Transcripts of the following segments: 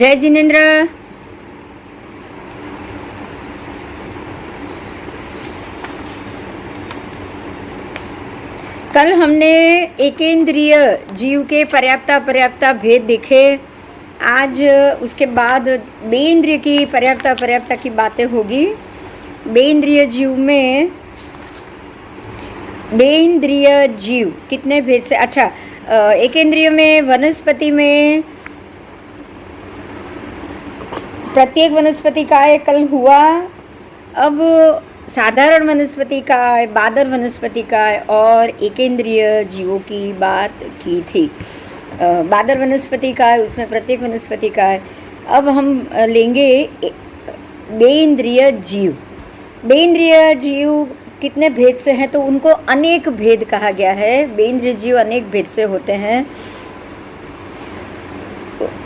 जय जिनेन्द्र। कल हमने एकेंद्रिय जीव के पर्याप्ता पर्याप्ता भेद देखे। आज उसके बाद बेइंद्रिय की पर्याप्ता पर्याप्ता की बातें होगी। बेइंद्रिय जीव में बेइंद्रिय जीव कितने भेद से, अच्छा, एकेंद्रिय में वनस्पति में प्रत्येक वनस्पति का कल हुआ। अब साधारण वनस्पति का, बादर वनस्पति का और एकेंद्रिय जीवों की बात की थी। बादर वनस्पति का है, उसमें प्रत्येक वनस्पति का है। अब हम लेंगे बेइंद्रिय जीव। बेइंद्रिय जीव कितने भेद से हैं, तो उनको अनेक भेद कहा गया है। बेइंद्रिय जीव अनेक भेद से होते हैं।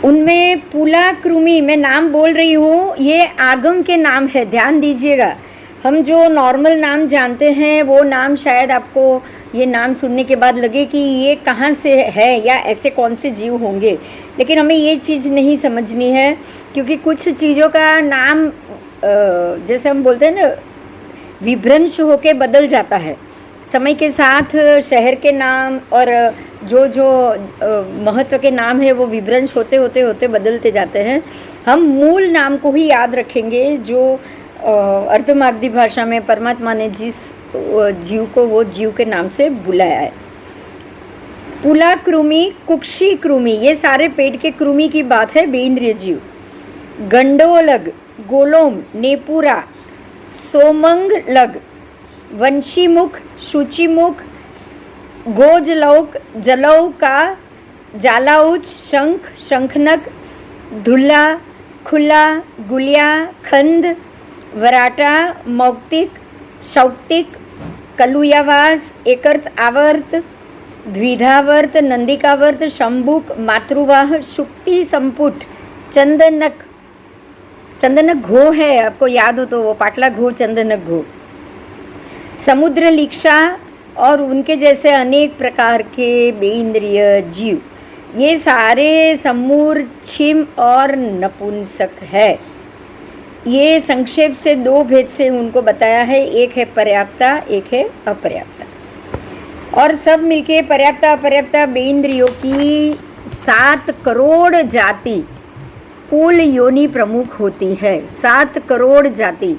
उनमें पुलाकृमि, मैं नाम बोल रही हूँ, ये आगम के नाम है, ध्यान दीजिएगा। हम जो नॉर्मल नाम जानते हैं वो नाम शायद आपको ये नाम सुनने के बाद लगे कि ये कहाँ से है या ऐसे कौन से जीव होंगे, लेकिन हमें ये चीज़ नहीं समझनी है, क्योंकि कुछ चीज़ों का नाम जैसे हम बोलते हैं ना, विभ्रंश होके बदल जाता है समय के साथ। शहर के नाम और जो जो महत्व के नाम है वो विभ्रंश होते होते होते बदलते जाते हैं। हम मूल नाम को ही याद रखेंगे जो अर्धमागधी भाषा में परमात्मा ने जिस जीव को वो जीव के नाम से बुलाया है। पुलाकृमि, कुक्षी कृमि, ये सारे पेट के कृमि की बात है। बेइंद्रिय जीव गंडोलग, गोलोम, नेपुरा, सोमंगलग, वंशीमुख, शुचिमुख, गोजलौक, जलौका, जालाउच, शंख, शंखनक, धुल्ला, खुला, गुलिया, खंड, वराटा, मौक्तिक, शौक्तिक, कलुयावास, एकर्त आवर्त, द्विधावर्त, नंदिकावर्त, शंभुक, मातृवाह, शुक्ति संपुट, चंदनक। चंदनक घो है, आपको याद हो तो वो पाटला घो, चंदनक घो, समुद्र लिक्षा और उनके जैसे अनेक प्रकार के बेइंद्रिय जीव, ये सारे समूर्छिम और नपुंसक है। ये संक्षेप से दो भेद से उनको बताया है, एक है पर्याप्ता, एक है अपर्याप्ता। और सब मिलके पर्याप्ता अपर्याप्ता बेइंद्रियों की 7 करोड़ जाति कुल योनि प्रमुख होती है। 7 करोड़ जाति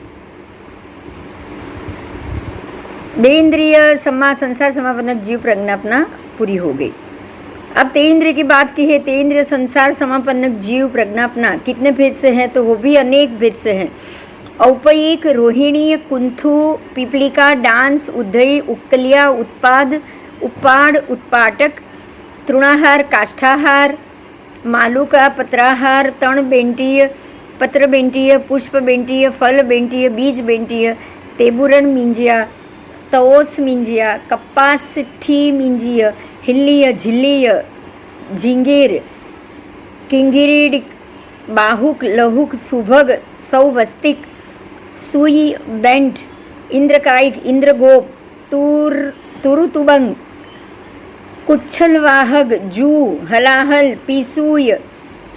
बेइंद्रिय संसार समापनक जीव प्रज्ञापना पूरी हो गई। अब तेइंद्रिय की बात की है। तेइंद्रिय संसार समापन्नक जीव प्रज्ञापना कितने भेद से हैं, तो वो भी अनेक भेद से हैं। औपयिक, रोहिणी, कुंथु, पिपलिका, डांस, उदय, उक्कलिया, उत्पाद, उपाड़, उत्पाटक, तृणाहार, काष्ठाहार, मालुका, पत्राहार, तण बेंटीय, पत्र बेंटीय, पुष्प बेंटीय, फल बेंटीय, बीज बेंटीय, तेबुरन मिंजिया, तओस मिंजिया, कप्पासिठी मिंजिय, हिल्लीय, झिल्लीय, झिंगीर, किंगिरीड, बाहुक, लहुक, सुभग, सौवस्तिक, सुई बेंट, इंद्रकायिक, इंद्रगोप, तुरुतुबंग, कुच्छलवाहक, जू, हलाहल, पीसूय,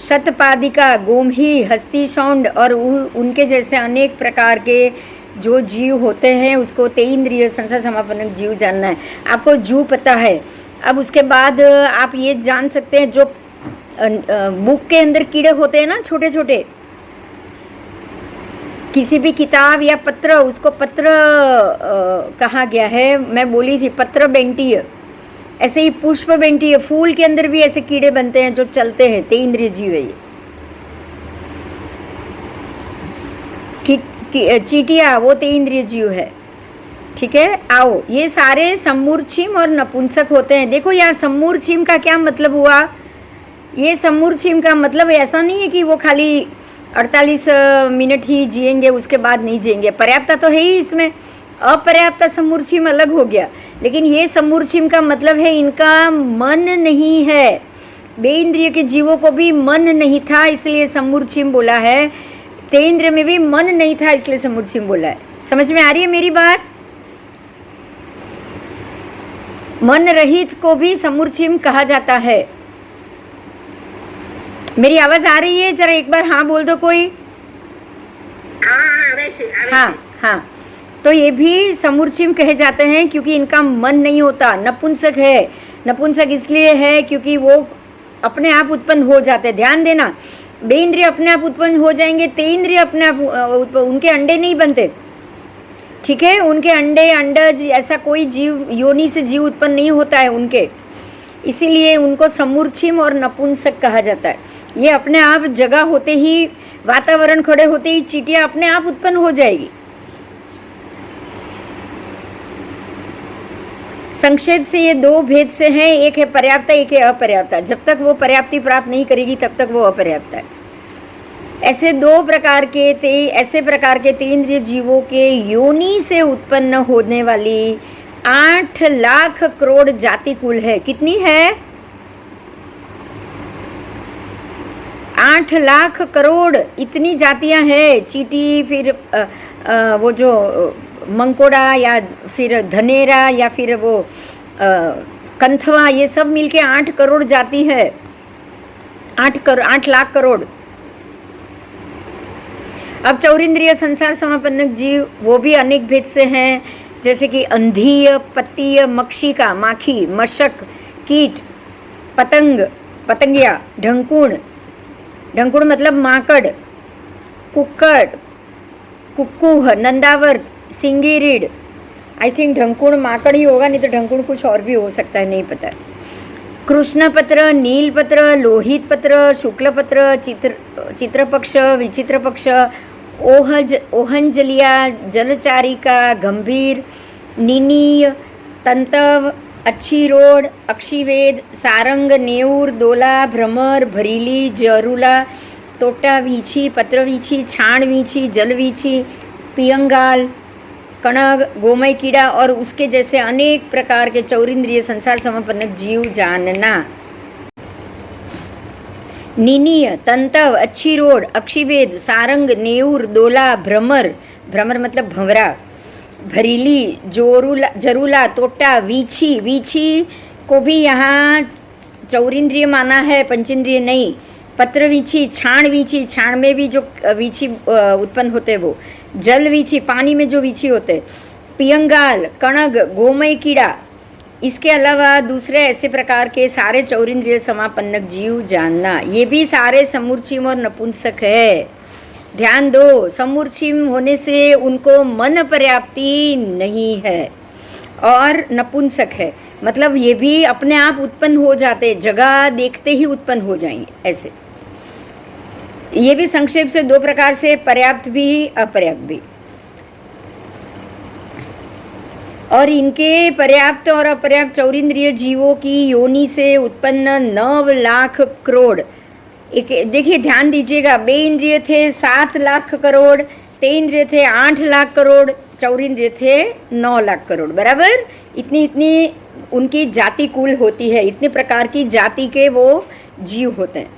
शतपादिका, गोमही, हस्तिशौंड और उनके जैसे अनेक प्रकार के जो जीव होते हैं, उसको तेइंद्रिय संसार समापनक जीव जानना है। आपको जू पता है। अब उसके बाद आप ये जान सकते हैं, जो बुक के अंदर कीड़े होते हैं ना, छोटे छोटे, किसी भी किताब या पत्र, उसको पत्र कहा गया है। मैं बोली थी पत्र बेंटीय। ऐसे ही पुष्प बेंटीय, फूल के अंदर भी ऐसे कीड़े बनते हैं जो चलते हैं, तेइंद्रिय जीव है ये। चीटिया, वो तेइंद्रिय जीव है। ठीक है, आओ, ये सारे समूर्छिम और नपुंसक होते हैं। देखो यहाँ समूर्छिम का क्या मतलब हुआ। ये समूर्छिम का मतलब ऐसा नहीं है कि वो खाली 48 मिनट ही जिएंगे, उसके बाद नहीं जिएंगे। पर्याप्ता तो है ही इसमें, अपर्याप्ता समूर्छिम अलग हो गया। लेकिन ये समूर्छिम का मतलब है इनका मन नहीं है। बेइंद्रिय के जीवों को भी मन नहीं था, इसलिए समूर्छिम बोला है। तेइंद्रिय में भी मन नहीं था, इसलिए समूर्छिम बोला है। समझ में आ रही है मेरी बात? मन रहित को भी समूर्छिम कहा जाता है। मेरी आवाज आ रही है? जरा एक बार हाँ बोल दो कोई। हाँ हाँ, तो ये भी समूर्चिम कहे जाते हैं क्योंकि इनका मन नहीं होता, नपुंसक है। नपुंसक इसलिए है क्योंकि वो अपने आप उत्पन्न हो जाते। ध्यान देना, बेइंद्रिय अपने आप उत्पन्न हो जाएंगे, तेइंद्रिय अपने आप उनके अंडे नहीं बनते, ठीक है। उनके अंडे, अंडज, ऐसा कोई जीव, योनि से जीव उत्पन्न नहीं होता है उनके, इसीलिए उनको समूर्छिम और नपुंसक कहा जाता है। ये अपने आप जगह होते ही, वातावरण खड़े होते ही चींटियां अपने आप उत्पन्न हो जाएगी। संक्षेप से ये दो भेद से हैं, एक है पर्याप्ता, एक है अपर्याप्ता। जब तक वो पर्याप्ति प्राप्त नहीं करेगी तब तक वो अपर्याप्त है। ऐसे ऐसे प्रकार के तेन्द्रिय जीवों के योनि से उत्पन्न होने वाली 8 लाख करोड़ जाति कुल है। कितनी है? 8 लाख करोड़, इतनी जातियां हैं। चींटी, फिर वो जो मंकोड़ा, या फिर धनेरा, या फिर वो कंथवा, ये सब मिलके 8 करोड़ जाति है। 8 लाख करोड़। अब चौरिंद्रिय संसार समापन्नक जीव वो भी अनेक भेद से हैं, जैसे कि अंधीय, पत्तीय, मक्षिका, माखी, मशक, कीट, पतंग, पतंगिया, ढंकुण, ढंकुण मतलब माकड़, कुक्कड़, कुक्कुह, नंदावर्त, सिंगीरीड। आई थिंक ढंकुण माकड़ ही होगा, नहीं तो ढंकुण कुछ और भी हो सकता है, नहीं पता। कृष्णपत्र, नीलपत्र, लोहित पत्र, शुक्लपत्र, चित्रपक्ष, विचित्रपक्ष, ओहंजलिया, जलचारिका, गंभीर, नीनीय, तंतव, अच्छीरोड, अक्षिवेद, सारंग, नेऊर, दोला, भ्रमर, भरीली, जरूला, तोटा वीछी, पत्रवीछी, छाण वीछी, जलवीछी, पियंगाल, कणग, गोमय कीड़ा और उसके जैसे अनेक प्रकार के चौरिंद्रिय संसार समापन्नक जीव जानना। नीनीय, तंतव, अच्छीरोड, अक्षिवेद, सारंग, नेऊर, दोला, भ्रमर, भ्रमर मतलब भंवरा, भरीली, जरूला, तोटा, वीछी, वीछी को भी यहाँ चौरिंद्रिय माना है, पंचेंद्रिय नहीं। पत्र वीछी, छाण वीछी, छाण में भी जो वीछी उत्पन्न होते वो, जल वीछी, पानी में जो वीछी होते, पियंगाल, कणग, गोमय कीड़ा, इसके अलावा दूसरे ऐसे प्रकार के सारे चौरिंद्रिय समापन्नक जीव जानना। ये भी सारे समूर्छिम और नपुंसक है। ध्यान दो, समूर्छिम होने से उनको मन पर्याप्ति नहीं है और नपुंसक है, मतलब ये भी अपने आप उत्पन्न हो जाते, जगह देखते ही उत्पन्न हो जाएंगे ऐसे। ये भी संक्षेप से 2 प्रकार से, पर्याप्त भी, अपर्याप्त भी। और इनके पर्याप्त और अपर्याप्त चौरिंद्रिय जीवों की योनि से उत्पन्न 9 लाख करोड़। एक देखिए, ध्यान दीजिएगा, बेइंद्रिय थे 7 लाख करोड़, तेइंद्रिय थे 8 लाख करोड़, चौरिंद्रिय थे 9 लाख करोड़, बराबर। इतनी उनकी जाति कुल होती है, इतने प्रकार की जाति के वो जीव होते हैं।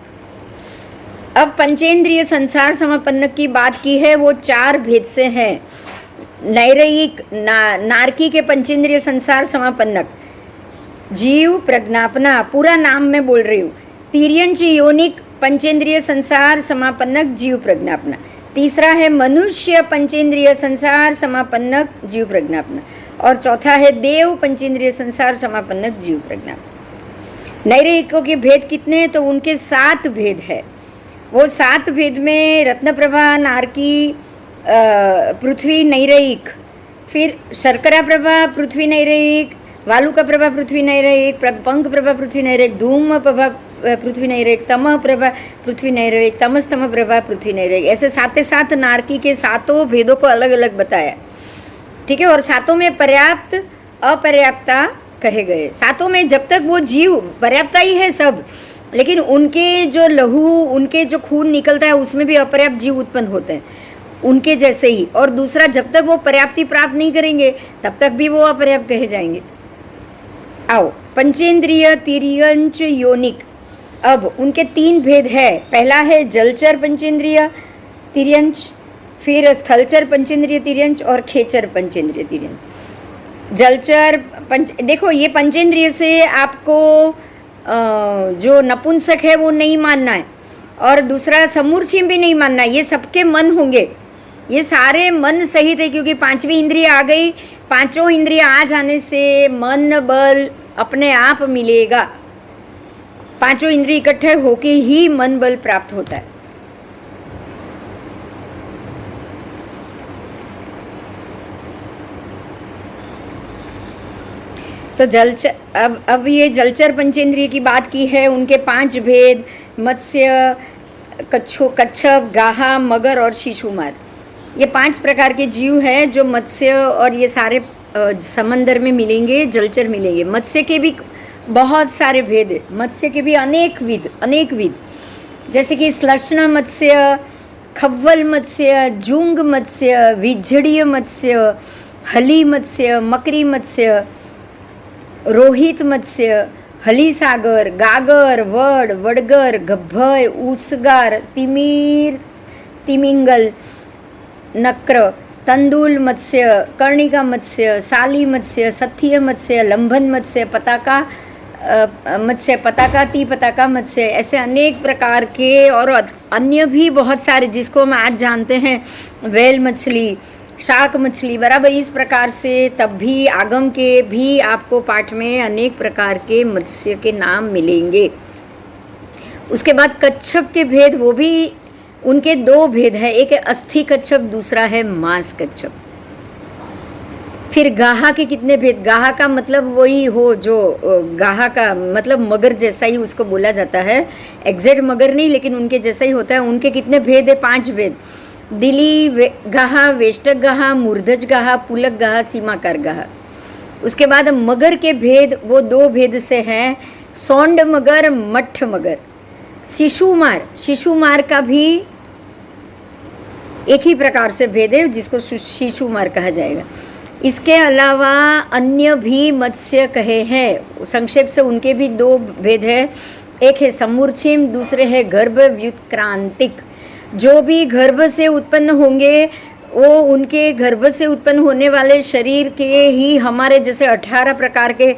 अब पंचेंद्रिय संसार समापन्नक की बात की है, वो 4 भेद से हैं। नैरयिक, नारकी के पंचेंद्रिय संसार समापन्नक जीव प्रज्ञापना, पूरा नाम मैं बोल रही हूँ। तिर्यंच योनिक पंचेंद्रिय संसार समापन्नक जीव प्रज्ञापना। तीसरा है मनुष्य पंचेंद्रिय संसार समापन्नक जीव प्रज्ञापना, और चौथा है देव पंचेंद्रिय संसार समापन्नक जीव प्रज्ञापना। नैरयिकों के भेद कितने हैं? तो उनके 7 भेद है। वो 7 भेद में रत्नप्रभा, नारकी, पृथ्वी नैरयिक, फिर शर्करा प्रभा पृथ्वी नैरयिक, वालुका प्रभा पृथ्वी नैरयिक, पंख प्रभा पृथ्वी नैरयिक, धूम प्रभा पृथ्वी नैरयिक, तम प्रभा पृथ्वी नैरयिक, तमस्तम प्रभा पृथ्वी नैरयिक। ऐसे 7 नारकी के 7 भेदों को अलग अलग बताया, ठीक है। और 7 में पर्याप्त, अपर्याप्ता कहे गए। 7 में जब तक वो जीव पर्याप्ता ही है सब, लेकिन उनके जो लहू, उनके जो खून निकलता है उसमें भी अपर्याप्त जीव उत्पन्न होते हैं उनके जैसे ही। और दूसरा, जब तक वो पर्याप्ति प्राप्त नहीं करेंगे तब तक भी वो अपर्याप्त कहे जाएंगे। आओ, पंचेंद्रिय तिर्यंच योनिक। अब उनके 3 भेद है। पहला है जलचर पंचेंद्रिय तिर्यंच, फिर स्थलचर पंचेंद्रिय तिर्यंच और खेचर पंचेंद्रिय तिर्यंच। जलचर देखो, ये पंचेंद्रिय से आपको जो नपुंसक है वो नहीं मानना है, और दूसरा समूर्छिम भी नहीं मानना, ये सबके मन होंगे, ये सारे मन सहित है, क्योंकि पांचवी इंद्रिय आ गई, पांचों इंद्रिय आ जाने से मन बल अपने आप मिलेगा। पांचों इंद्रिय इकट्ठे होके ही मन बल प्राप्त होता है। तो जलचर, अब ये जलचर पंचेंद्रिय की बात की है, उनके 5 भेद, मत्स्य, कच्छप, गाहा, मगर और शिशुमार, ये 5 प्रकार के जीव हैं जो मत्स्य और ये सारे समंदर में मिलेंगे, जलचर मिलेंगे। मत्स्य के भी बहुत सारे भेद है, मत्स्य के भी अनेक विध, जैसे कि श्लष्ण मत्स्य, खव्वल मत्स्य, जूंग मत्स्य, विझड़ीय मत्स्य, हली मत्स्य, मकरी मत्स्य, रोहित मत्स्य, हली सागर, गागर, वड, वडगर, गभय, उसगार, तिमिर, तिमिंगल, नक्र, तंदुल मत्स्य, कर्णिका मत्स्य, साली मत्स्य, सथ्य मत्स्य, लंबन मत्स्य, पताका मत्स्य, पताका ती पताका मत्स्य, ऐसे अनेक प्रकार के और अन्य भी बहुत सारे जिसको हम आज जानते हैं, वेल मछली, शाक मछली, बराबर। इस प्रकार से तब भी आगम के भी आपको पाठ में अनेक प्रकार के मत्स्य के नाम मिलेंगे। उसके बाद कच्छप के भेद, वो भी उनके 2 भेद है, एक है अस्थि कच्छप, दूसरा है मांस कच्छप। फिर गाहा के कितने भेद, गाहा का मतलब वही हो जो गाहा का मतलब मगर जैसा ही उसको बोला जाता है, एग्जैक्ट मगर नहीं लेकिन उनके जैसा ही होता है। उनके कितने भेद है, 5 भेद, दिली गाहा, वेष्टक गाहा, मूर्धज गाहा, पुलक गाहा, सीमाकार गाहा। उसके बाद मगर के भेद वो 2 भेद से हैं, सौंड मगर, मठ मगर। शिशुमार का भी एक ही प्रकार से भेद है जिसको शिशुमार कहा जाएगा। इसके अलावा अन्य भी मत्स्य कहे हैं, संक्षेप से उनके भी 2 भेद है, एक है समूर्छिम, दूसरे है गर्भ व्युत्क्रांतिक। जो भी गर्भ से उत्पन्न होंगे वो उनके गर्भ से उत्पन्न होने वाले शरीर के ही हमारे जैसे 18 प्रकार के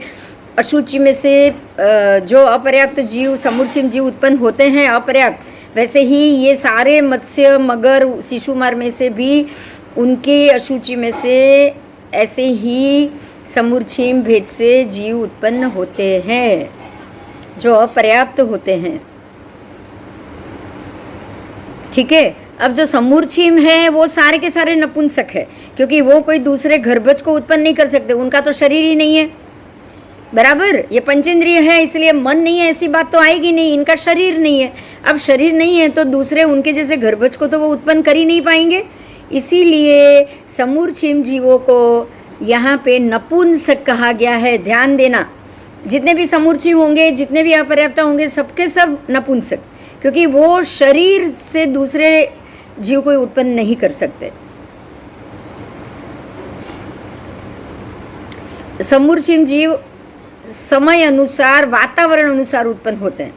अशुचि में से जो अपर्याप्त जीव, समूर्छिम जीव उत्पन्न होते हैं अपर्याप्त, वैसे ही ये सारे मत्स्य, मगर, शिशुमार में से भी उनके अशुचि में से ऐसे ही समूर्छिम भेद से जीव उत्पन्न होते हैं जो अपर्याप्त होते हैं। ठीक है। अब जो समूर्छिम है वो सारे के सारे नपुंसक है, क्योंकि वो कोई दूसरे गर्भज को उत्पन्न नहीं कर सकते, उनका तो शरीर ही नहीं है, बराबर। ये पंचेंद्रिय है इसलिए मन नहीं है, ऐसी बात तो आएगी नहीं, इनका शरीर नहीं है। अब शरीर नहीं है तो दूसरे उनके जैसे गर्भज को तो वो उत्पन्न कर ही नहीं पाएंगे, इसीलिए समूर्छिम जीवों को यहाँ पे नपुंसक कहा गया है। ध्यान देना, जितने भी समूर्छिम होंगे, जितने भी अपर्याप्त होंगे, सबके सब नपुंसक, क्योंकि वो शरीर से दूसरे जीव को उत्पन्न नहीं कर सकते। समूर्छिम जीव समय अनुसार, वातावरण अनुसार उत्पन्न होते हैं,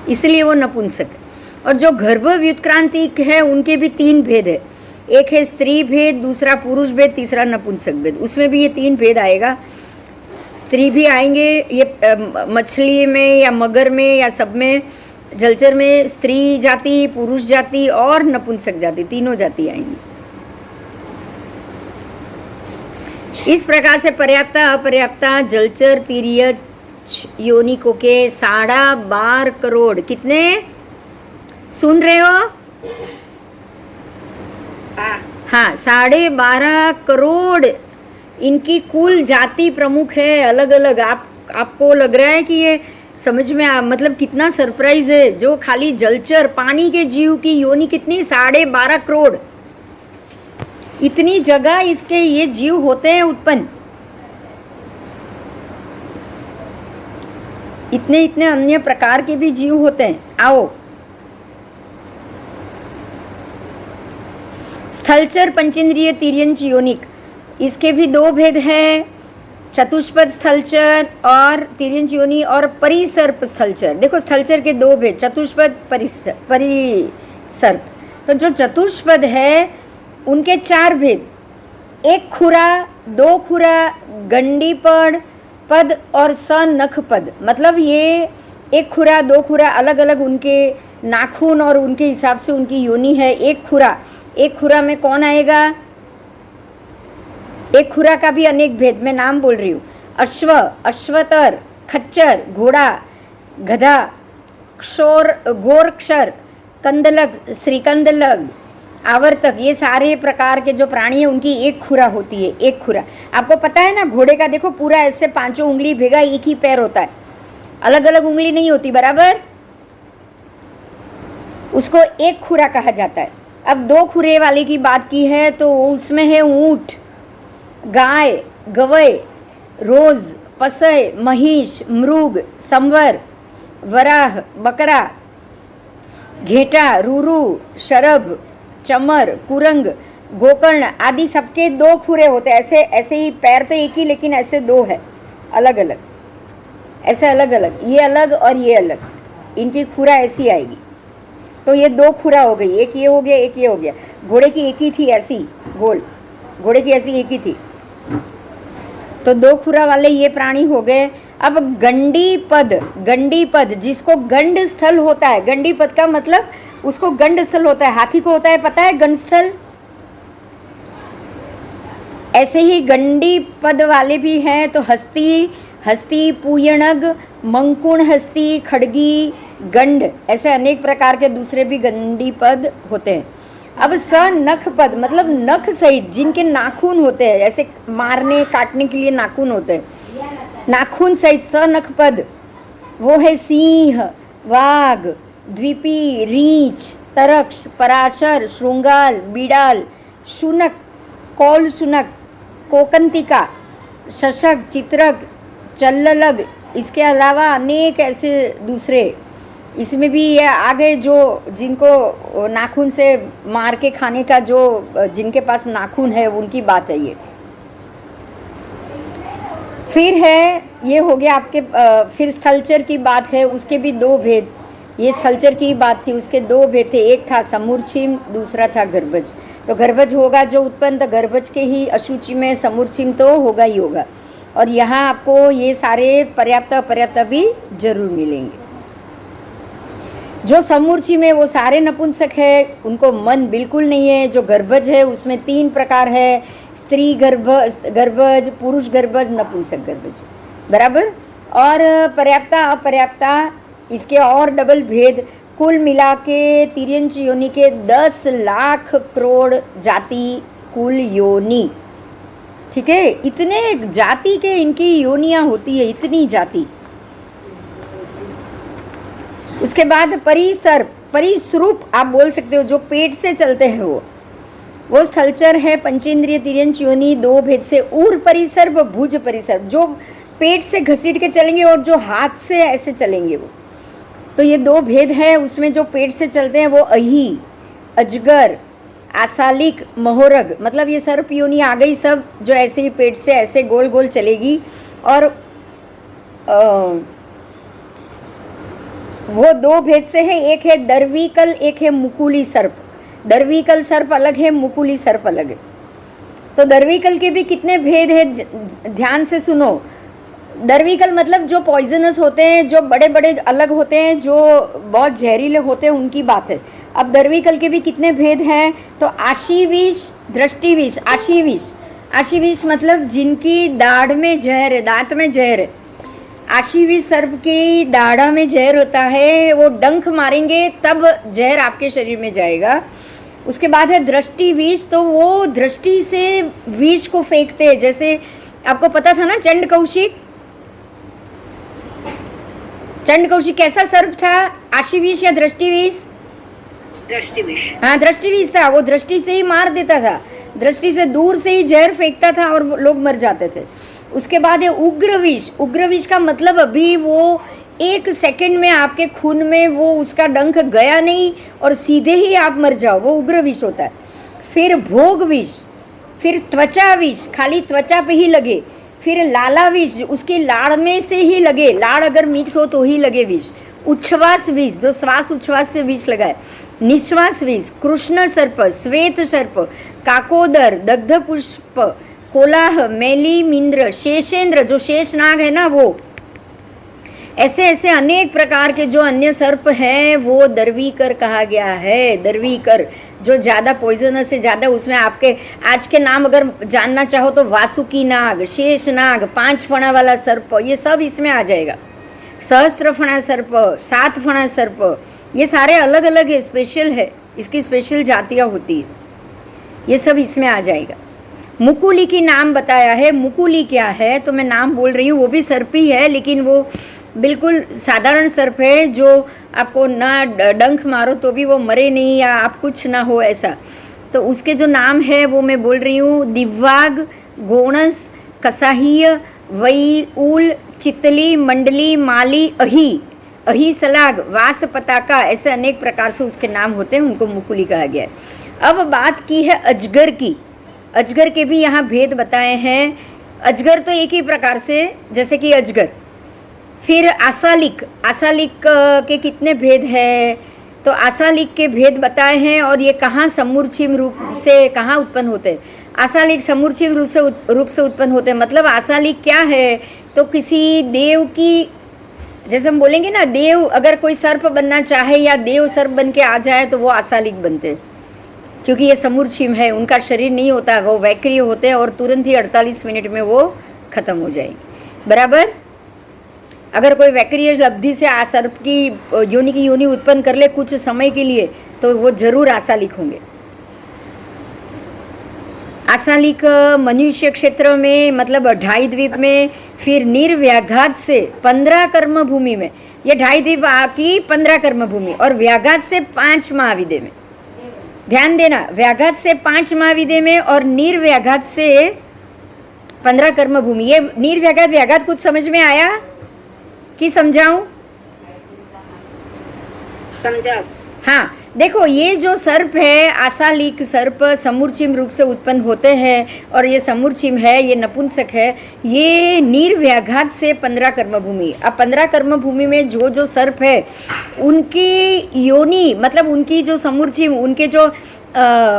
इसलिए वो नपुंसक है। और जो गर्भ व्युत्क्रांतिक है उनके भी 3 भेद है, एक है स्त्री भेद, दूसरा पुरुष भेद, तीसरा नपुंसक भेद। उसमें भी ये 3 भेद आएगा, स्त्री भी आएंगे, ये मछली में या मगर में या सब में, जलचर में स्त्री जाति, पुरुष जाति और नपुंसक जाति, तीनों जाति आएंगी। इस प्रकार से पर्याप्ता, अपर्याप्ता, जलचर, तीर्यक योनिकों के 12.5 करोड़, कितने सुन रहे हो? हाँ, 12.5 करोड़ इनकी कुल जाति प्रमुख है, अलग अलग। आपको लग रहा है कि ये समझ में मतलब कितना सरप्राइज है, जो खाली जलचर पानी के जीव की योनि कितनी, 12.5 करोड़, इतनी जगह इसके ये जीव होते हैं उत्पन्न। इतने इतने अन्य प्रकार के भी जीव होते हैं। आओ, स्थलचर, पंचेंद्रिय, तिर्यंच, योनिक, इसके भी 2 भेद है, चतुष्पद स्थलचर और तिर्यंच योनि और परिसर्प स्थलचर। देखो स्थलचर के 2 भेद, चतुष्पद, परिसर्प। तो जो चतुष्पद है उनके 4 भेद, 1 खुरा, 2 खुरा, गंडीपद पद और सनख पद। मतलब ये 1 खुरा, 2 खुरा अलग अलग उनके नाखून और उनके हिसाब से उनकी योनि है। एक खुरा में कौन आएगा? एक खुरा का भी अनेक भेद, मैं नाम बोल रही हूँ। अश्व, अश्वतर, खच्चर, घोड़ा, गधा, क्षोर, गोरक्षर, कंदलक, श्रीकंदलक, आवर्तक, ये सारे प्रकार के जो प्राणी है उनकी एक खुरा होती है। एक खुरा आपको पता है ना, घोड़े का देखो पूरा ऐसे पांचों उंगली भेगा एक ही पैर होता है, अलग अलग उंगली नहीं होती, बराबर। उसको एक खुरा कहा जाता है। अब दो खुरे वाले की बात की है तो उसमें है ऊंट, गाय, गवय, रोज, पसय, महिष, मृग, संवर, वराह, बकरा, घेटा, रूरू, शरभ, चमर, कुरंग, गोकर्ण आदि सबके दो खुरे होते हैं। ऐसे ऐसे ही पैर तो एक ही, लेकिन ऐसे दो है अलग अलग, ऐसे अलग अलग, ये अलग और ये अलग, इनकी खुरा ऐसी आएगी। तो ये दो खुरा हो गई, एक ये हो गया, एक ये हो गया। घोड़े की एक ही थी ऐसी गोल, घोड़े की ऐसी एक ही थी, तो दो खुरा वाले ये प्राणी हो गए। अब गंडी पद जिसको गंड स्थल होता है, गंडी पद का मतलब उसको गंड स्थल होता है, हाथी को होता है पता है गंड स्थल, ऐसे ही गंडी पद वाले भी हैं। तो हस्ती, पूयणग, मंकुण हस्ती, खड़गी, गंड, ऐसे अनेक प्रकार के दूसरे भी गंडी पद होते हैं। अब नख पद मतलब नख सहित जिनके नाखून होते हैं, ऐसे मारने काटने के लिए नाखून होते हैं, नाखून सहित नख पद, वो है सिंह, वाघ, द्वीपी, रीछ, तरक्ष, पराशर, श्रृंगाल, बिडाल, शुनक, कौल शुनक, कोकंतिका, शशक, चित्रक, चल्ललग, इसके अलावा अनेक ऐसे दूसरे। इसमें भी ये आगे जो जिनको नाखून से मार के खाने का जो जिनके पास नाखून है उनकी बात है ये। फिर है ये हो गया आपके फिर स्थलचर की बात है, उसके भी दो भेद। ये स्थलचर की बात थी, उसके दो भेद थे, एक था समूर्छिम, दूसरा था गर्भज। तो गर्भज होगा जो उत्पन्न, तो गर्भज के ही अशुचि में समूर्छिम तो होगा ही होगा। और यहाँ आपको ये सारे पर्याप्त अपर्याप्त भी जरूर मिलेंगे। जो समूर्छी में वो सारे नपुंसक है, उनको मन बिल्कुल नहीं है। जो गर्भज है उसमें 3 प्रकार है, स्त्री गर्भज, पुरुष गर्भज, नपुंसक गर्भज, बराबर। और पर्याप्ता अपर्याप्ता इसके और डबल भेद, कुल मिला के तिर्यंच योनि के 10 लाख करोड़ जाति कुल योनि, ठीक है। इतने जाति के इनकी योनियां होती है, इतनी जाति। उसके बाद परिसरूप आप बोल सकते हो, जो पेट से चलते हैं वो स्थलचर है। पंचेंद्रिय तिर्यंच योनि 2 भेद से, ऊर परिसर्प, भुज परिसर्प, जो पेट से घसीट के चलेंगे और जो हाथ से ऐसे चलेंगे वो। तो ये 2 भेद है। उसमें जो पेट से चलते हैं वो अही, अजगर, आसालिक, महोरग, मतलब ये सर्प योनि आ गई सब, जो ऐसे ही पेट से ऐसे गोल गोल चलेगी। और वो 2 भेद से है, एक है दर्विकल, एक है मुकुली सर्प। दर्विकल सर्प अलग है, मुकुली सर्प अलग है। तो दर्विकल के भी कितने भेद है, ध्यान से सुनो। दर्विकल मतलब जो पॉइजनस होते हैं, जो बड़े बड़े अलग होते हैं, जो बहुत जहरीले होते हैं, उनकी बात है। अब दर्विकल के भी कितने भेद हैं, तो आशीविष, दृष्टिविष। आशीविष मतलब जिनकी दाढ़ में जहर है, दांत में जहर है। आशीविष सर्प की दाढ़ा में जहर होता है, वो डंक मारेंगे तब जहर आपके शरीर में जाएगा। उसके बाद है दृष्टि विष, तो वो दृष्टि से विष को फेंकते हैं। जैसे आपको पता था ना चंड कौशिक कैसा सर्प था, आशीविष या दृष्टिविष? दृष्टिविष। हाँ, दृष्टिविष था। वो दृष्टि से ही मार देता था, दृष्टि से दूर से ही जहर फेंकता था और लोग मर जाते थे। उसके बाद है उग्रविष। उग्रविष का मतलब अभी वो 1 सेकंड में आपके खून में वो उसका डंक गया नहीं और सीधे ही आप मर जाओ, वो उग्रविष होता है। फिर भोगविष, फिर त्वचाविष, खाली त्वचा पे ही लगे। फिर लालाविष, उसकी लाड़ में से ही लगे, लाड़ अगर मिक्स हो तो ही लगे विष। उच्छ्वास विष, जो श्वास उच्छ्वास से विष लगाए। निश्वास विष, कृष्ण सर्प, श्वेत सर्प, काकोदर, दग्ध पुष्प, कोलाह, मैली मिंद्र, शेषेंद्र, जो शेष नाग है ना वो, ऐसे ऐसे अनेक प्रकार के जो अन्य सर्प हैं वो दर्वीकर कहा गया है। दर्वीकर जो ज़्यादा पॉइजनस है, ज़्यादा उसमें आपके आज के नाम अगर जानना चाहो तो वासुकी नाग, शेष नाग, 5 फणा वाला सर्प, ये सब इसमें आ जाएगा। सहस्त्र फणा सर्प, 7 फणा सर्प, ये सारे अलग अलग है, स्पेशल है, इसकी स्पेशल जातियाँ होती है, ये सब इसमें आ जाएगा। मुकुली की नाम बताया है। मुकुली क्या है तो मैं नाम बोल रही हूँ, वो भी सर्प ही है लेकिन वो बिल्कुल साधारण सर्प है जो आपको ना डंक मारो तो भी वो मरे नहीं या आप कुछ ना हो ऐसा। तो उसके जो नाम है वो मैं बोल रही हूँ, दिव्वाग, गोणस, कसाहीय, वई, ऊल, चितली, मंडली, माली, अही, अही सलाग, वास पताका, ऐसे अनेक प्रकार से उसके नाम होते हैं, उनको मुकुली कहा गया है। अब बात की है अजगर की। अजगर के भी यहाँ भेद बताए हैं। अजगर तो एक ही प्रकार से जैसे कि अजगर। फिर आसालिक, आसालिक के कितने भेद हैं तो आसालिक के भेद बताए हैं और ये कहाँ समूर्छिम रूप से कहाँ उत्पन्न होते हैं। आसालिक समूर्छिम रूप से उत्पन्न होते हैं। मतलब आसालिक क्या है तो किसी देव की, जैसे हम बोलेंगे ना, देव अगर कोई सर्प बनना चाहे या देव सर्प बन के आ जाए तो वो आसालिक बनते हैं, क्योंकि ये समूर्छिम है, उनका शरीर नहीं होता है, वो वैक्रिय होते हैं और तुरंत ही 48 मिनट में वो खत्म हो जाएंगे। बराबर। अगर कोई वैक्रिय लब्धि से आ सर्प की योनि उत्पन्न कर ले कुछ समय के लिए तो वो जरूर आसालिक होंगे। आसालिक मनुष्य क्षेत्र में मतलब 2.5 द्वीप में, फिर निर्व्याघात से 15 कर्म भूमि में, ये 2.5 द्वीप की 15 कर्म भूमि और व्याघात से 5 महाविदे में। ध्यान देना, व्याघात से 5 महाविदे में और निर्व्याघात से 15 कर्म भूमि। ये निर्व्याघात व्याघात कुछ समझ में आया कि समझाऊं? समझा। हाँ, देखो ये जो सर्प है, आसालिक सर्प समूर्छिम रूप से उत्पन्न होते हैं और ये समूर्छिम है, ये नपुंसक है, ये निर्व्याघात से 15 कर्म भूमि। अब 15 कर्म भूमि में जो सर्प है उनकी योनि मतलब उनकी जो समूर्छिम, उनके जो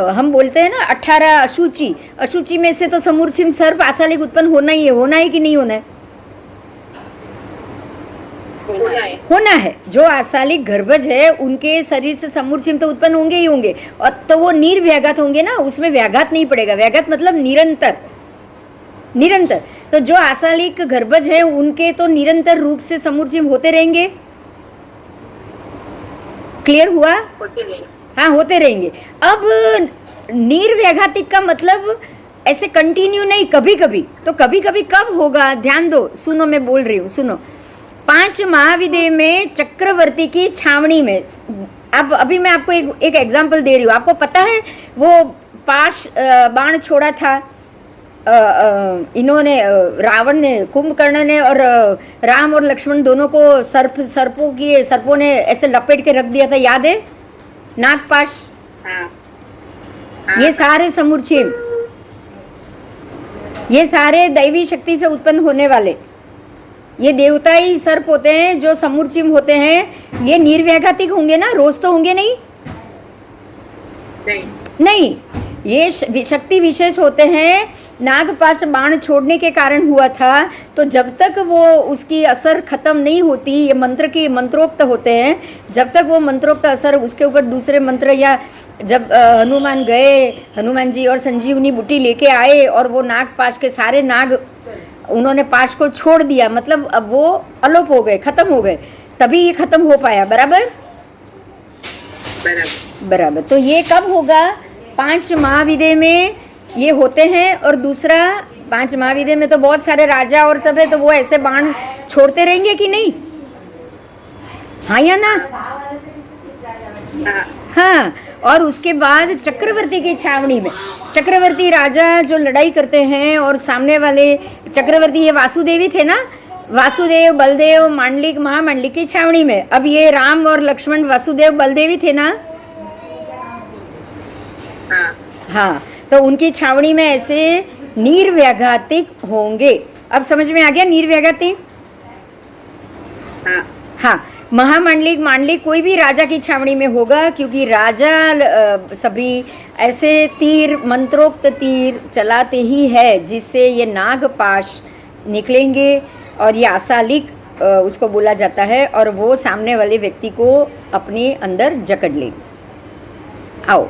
हम बोलते हैं ना 18 अशुचि, अशुचि में से तो समूर्छिम सर्प आसालिक उत्पन्न होना है कि नहीं होना है? होना है। जो आसालिक गर्भज है उनके शरीर से समूर्छिम तो उत्पन्न होंगे ही होंगे, और तो वो निर्व्याघात होंगे ना, उसमें व्याघात नहीं पड़ेगा। व्याघात मतलब निरंतर, निरंतर। तो जो आसालिक गर्भज है उनके तो निरंतर रूप से समूर्छिम होते रहेंगे। क्लियर हुआ? हाँ, होते रहेंगे। अब निर्व्याघातिक का मतलब ऐसे कंटिन्यू नहीं, कभी कभी। तो कभी कभी कब होगा? ध्यान दो, सुनो, मैं बोल रही हूँ, सुनो। 5 महाविदे में चक्रवर्ती की छावनी में, अब अभी मैं आपको एक एग्जाम्पल दे रही हूँ। आपको पता है वो पाश बाण छोड़ा था इन्होंने, रावण ने, कुंभकर्ण ने, और राम और लक्ष्मण दोनों को सर्पों ने ऐसे लपेट के रख दिया था, याद है? नागपाश। ये सारे समूर्छिम, ये सारे दैवी शक्ति से उत्पन्न होने वाले, ये देवताई सर्प होते हैं जो समूर्छिम होते हैं। ये निर्व्याघातिक होंगे ना, रोज तो होंगे नहीं, नहीं। ये शक्ति विशेष होते हैं। नागपाश बाण छोड़ने के कारण हुआ था, तो जब तक वो उसकी असर खत्म नहीं होती, ये मंत्र की मंत्रोक्त होते हैं, जब तक वो मंत्रोक्त असर उसके ऊपर दूसरे मंत्र, या जब हनुमान गए, हनुमान जी और संजीवनी बूटी लेके आए और वो नागपाश के सारे नाग उन्होंने पाश को छोड़ दिया, मतलब अब वो अलोप हो गए, खत्म हो गए, तभी ये खत्म हो पाया। बराबर, बराबर। तो ये कब होगा? 5 महाविदे में ये होते हैं। और दूसरा, 5 महाविदे में तो बहुत सारे राजा और सब है, तो वो ऐसे बाण छोड़ते रहेंगे कि नहीं? हाँ या ना? हाँ। और उसके बाद चक्रवर्ती की छावनी में, चक्रवर्ती राजा जो लड़ाई करते हैं और सामने वाले चक्रवर्ती, ये वासुदेवी थे ना, वासुदेव, बलदेव, मांडलिक, महामांडलिक की छावनी में। अब ये राम और लक्ष्मण वासुदेव बलदेवी थे ना? हाँ, तो उनकी छावनी में ऐसे निर्व्याघातिक होंगे। अब समझ में आ गया निर्व्याघातिक? हाँ। महामांडलिक, मांडलिक कोई भी राजा की छावनी में होगा, क्योंकि राजा सभी ऐसे तीर, मंत्रोक्त तीर चलाते ही है जिससे ये नागपाश निकलेंगे और ये आसालिक उसको बोला जाता है और वो सामने वाले व्यक्ति को अपने अंदर जकड़ ले। आओ,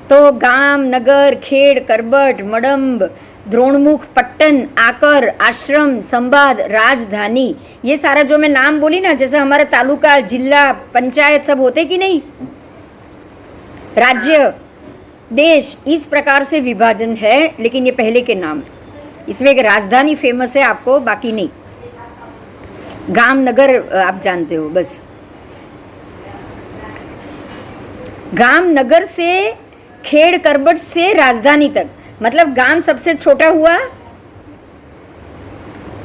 तो गाम, नगर, खेड़, करबट, मडम्ब, द्रोणमुख, पट्टन, आकर, आश्रम, संवाद, राजधानी, ये सारा जो मैं नाम बोली ना, जैसे हमारा तालुका, जिला, पंचायत सब होते कि नहीं, राज्य, देश, इस प्रकार से विभाजन है। लेकिन ये पहले के नाम, इसमें एक राजधानी फेमस है आपको, बाकी नहीं। गाम, नगर आप जानते हो बस। गाम, नगर से खेड़, करबट से राजधानी तक, मतलब गाम सबसे छोटा हुआ,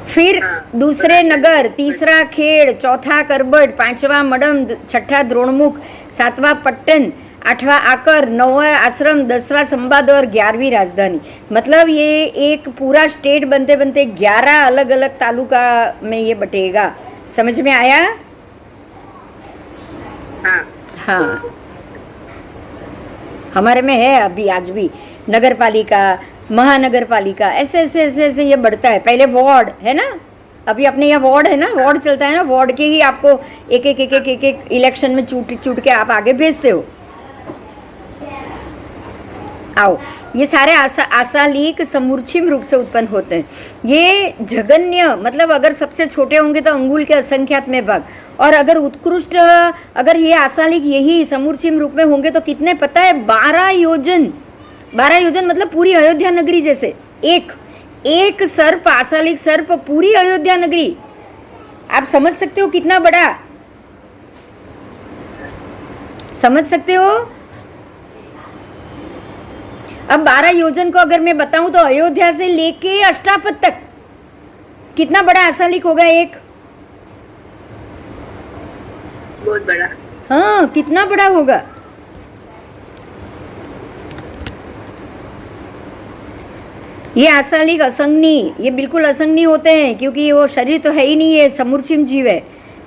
फिर दूसरे नगर, तीसरा खेड़, चौथा करबट, पांचवा मडम, छठा द्रोणमुख, सातवां पट्टन, आठवां आकर, नौवां आश्रम, 10वां संवाद और 11वीं राजधानी। मतलब ये एक पूरा स्टेट बनते बनते 11 अलग अलग तालुका में ये बटेगा। समझ में आया? हाँ, हमारे में है अभी आज भी नगर पालिका, महानगर पालिका, ऐसे ऐसे ऐसे ऐसे ये बढ़ता है। पहले वार्ड है ना, अभी अपने यहाँ वार्ड है ना, वार्ड चलता है ना, वार्ड के ही आपको एक एक एक एक एक एक इलेक्शन में चूट के आप आगे भेजते हो। आओ, ये सारे आसालिक समूर्छिम रूप से उत्पन्न होते हैं। ये जघन्य, मतलब अगर सबसे छोटे होंगे तो अंगुल के असंख्यात में भाग, और अगर उत्कृष्ट, अगर ये आसालिक यही समूर्छिम रूप में होंगे तो कितने पता है? 12 योजन। 12 योजन मतलब पूरी अयोध्या नगरी जैसे। एक सर्प, आसालिक सर्प पूरी अयोध्या नगरी। आप समझ सकते हो कितना बड़ा? समझ सकते हो? अब 12 योजन को अगर मैं बताऊं तो अयोध्या से लेके अष्टापद तक कितना बड़ा आसालिक होगा एक? बहुत बड़ा। हाँ, कितना बड़ा होगा? ये आसालिक असंगनी, ये बिल्कुल असंगनी होते हैं, क्योंकि वो शरीर तो है ही नहीं, है समूर्छिम जीव है।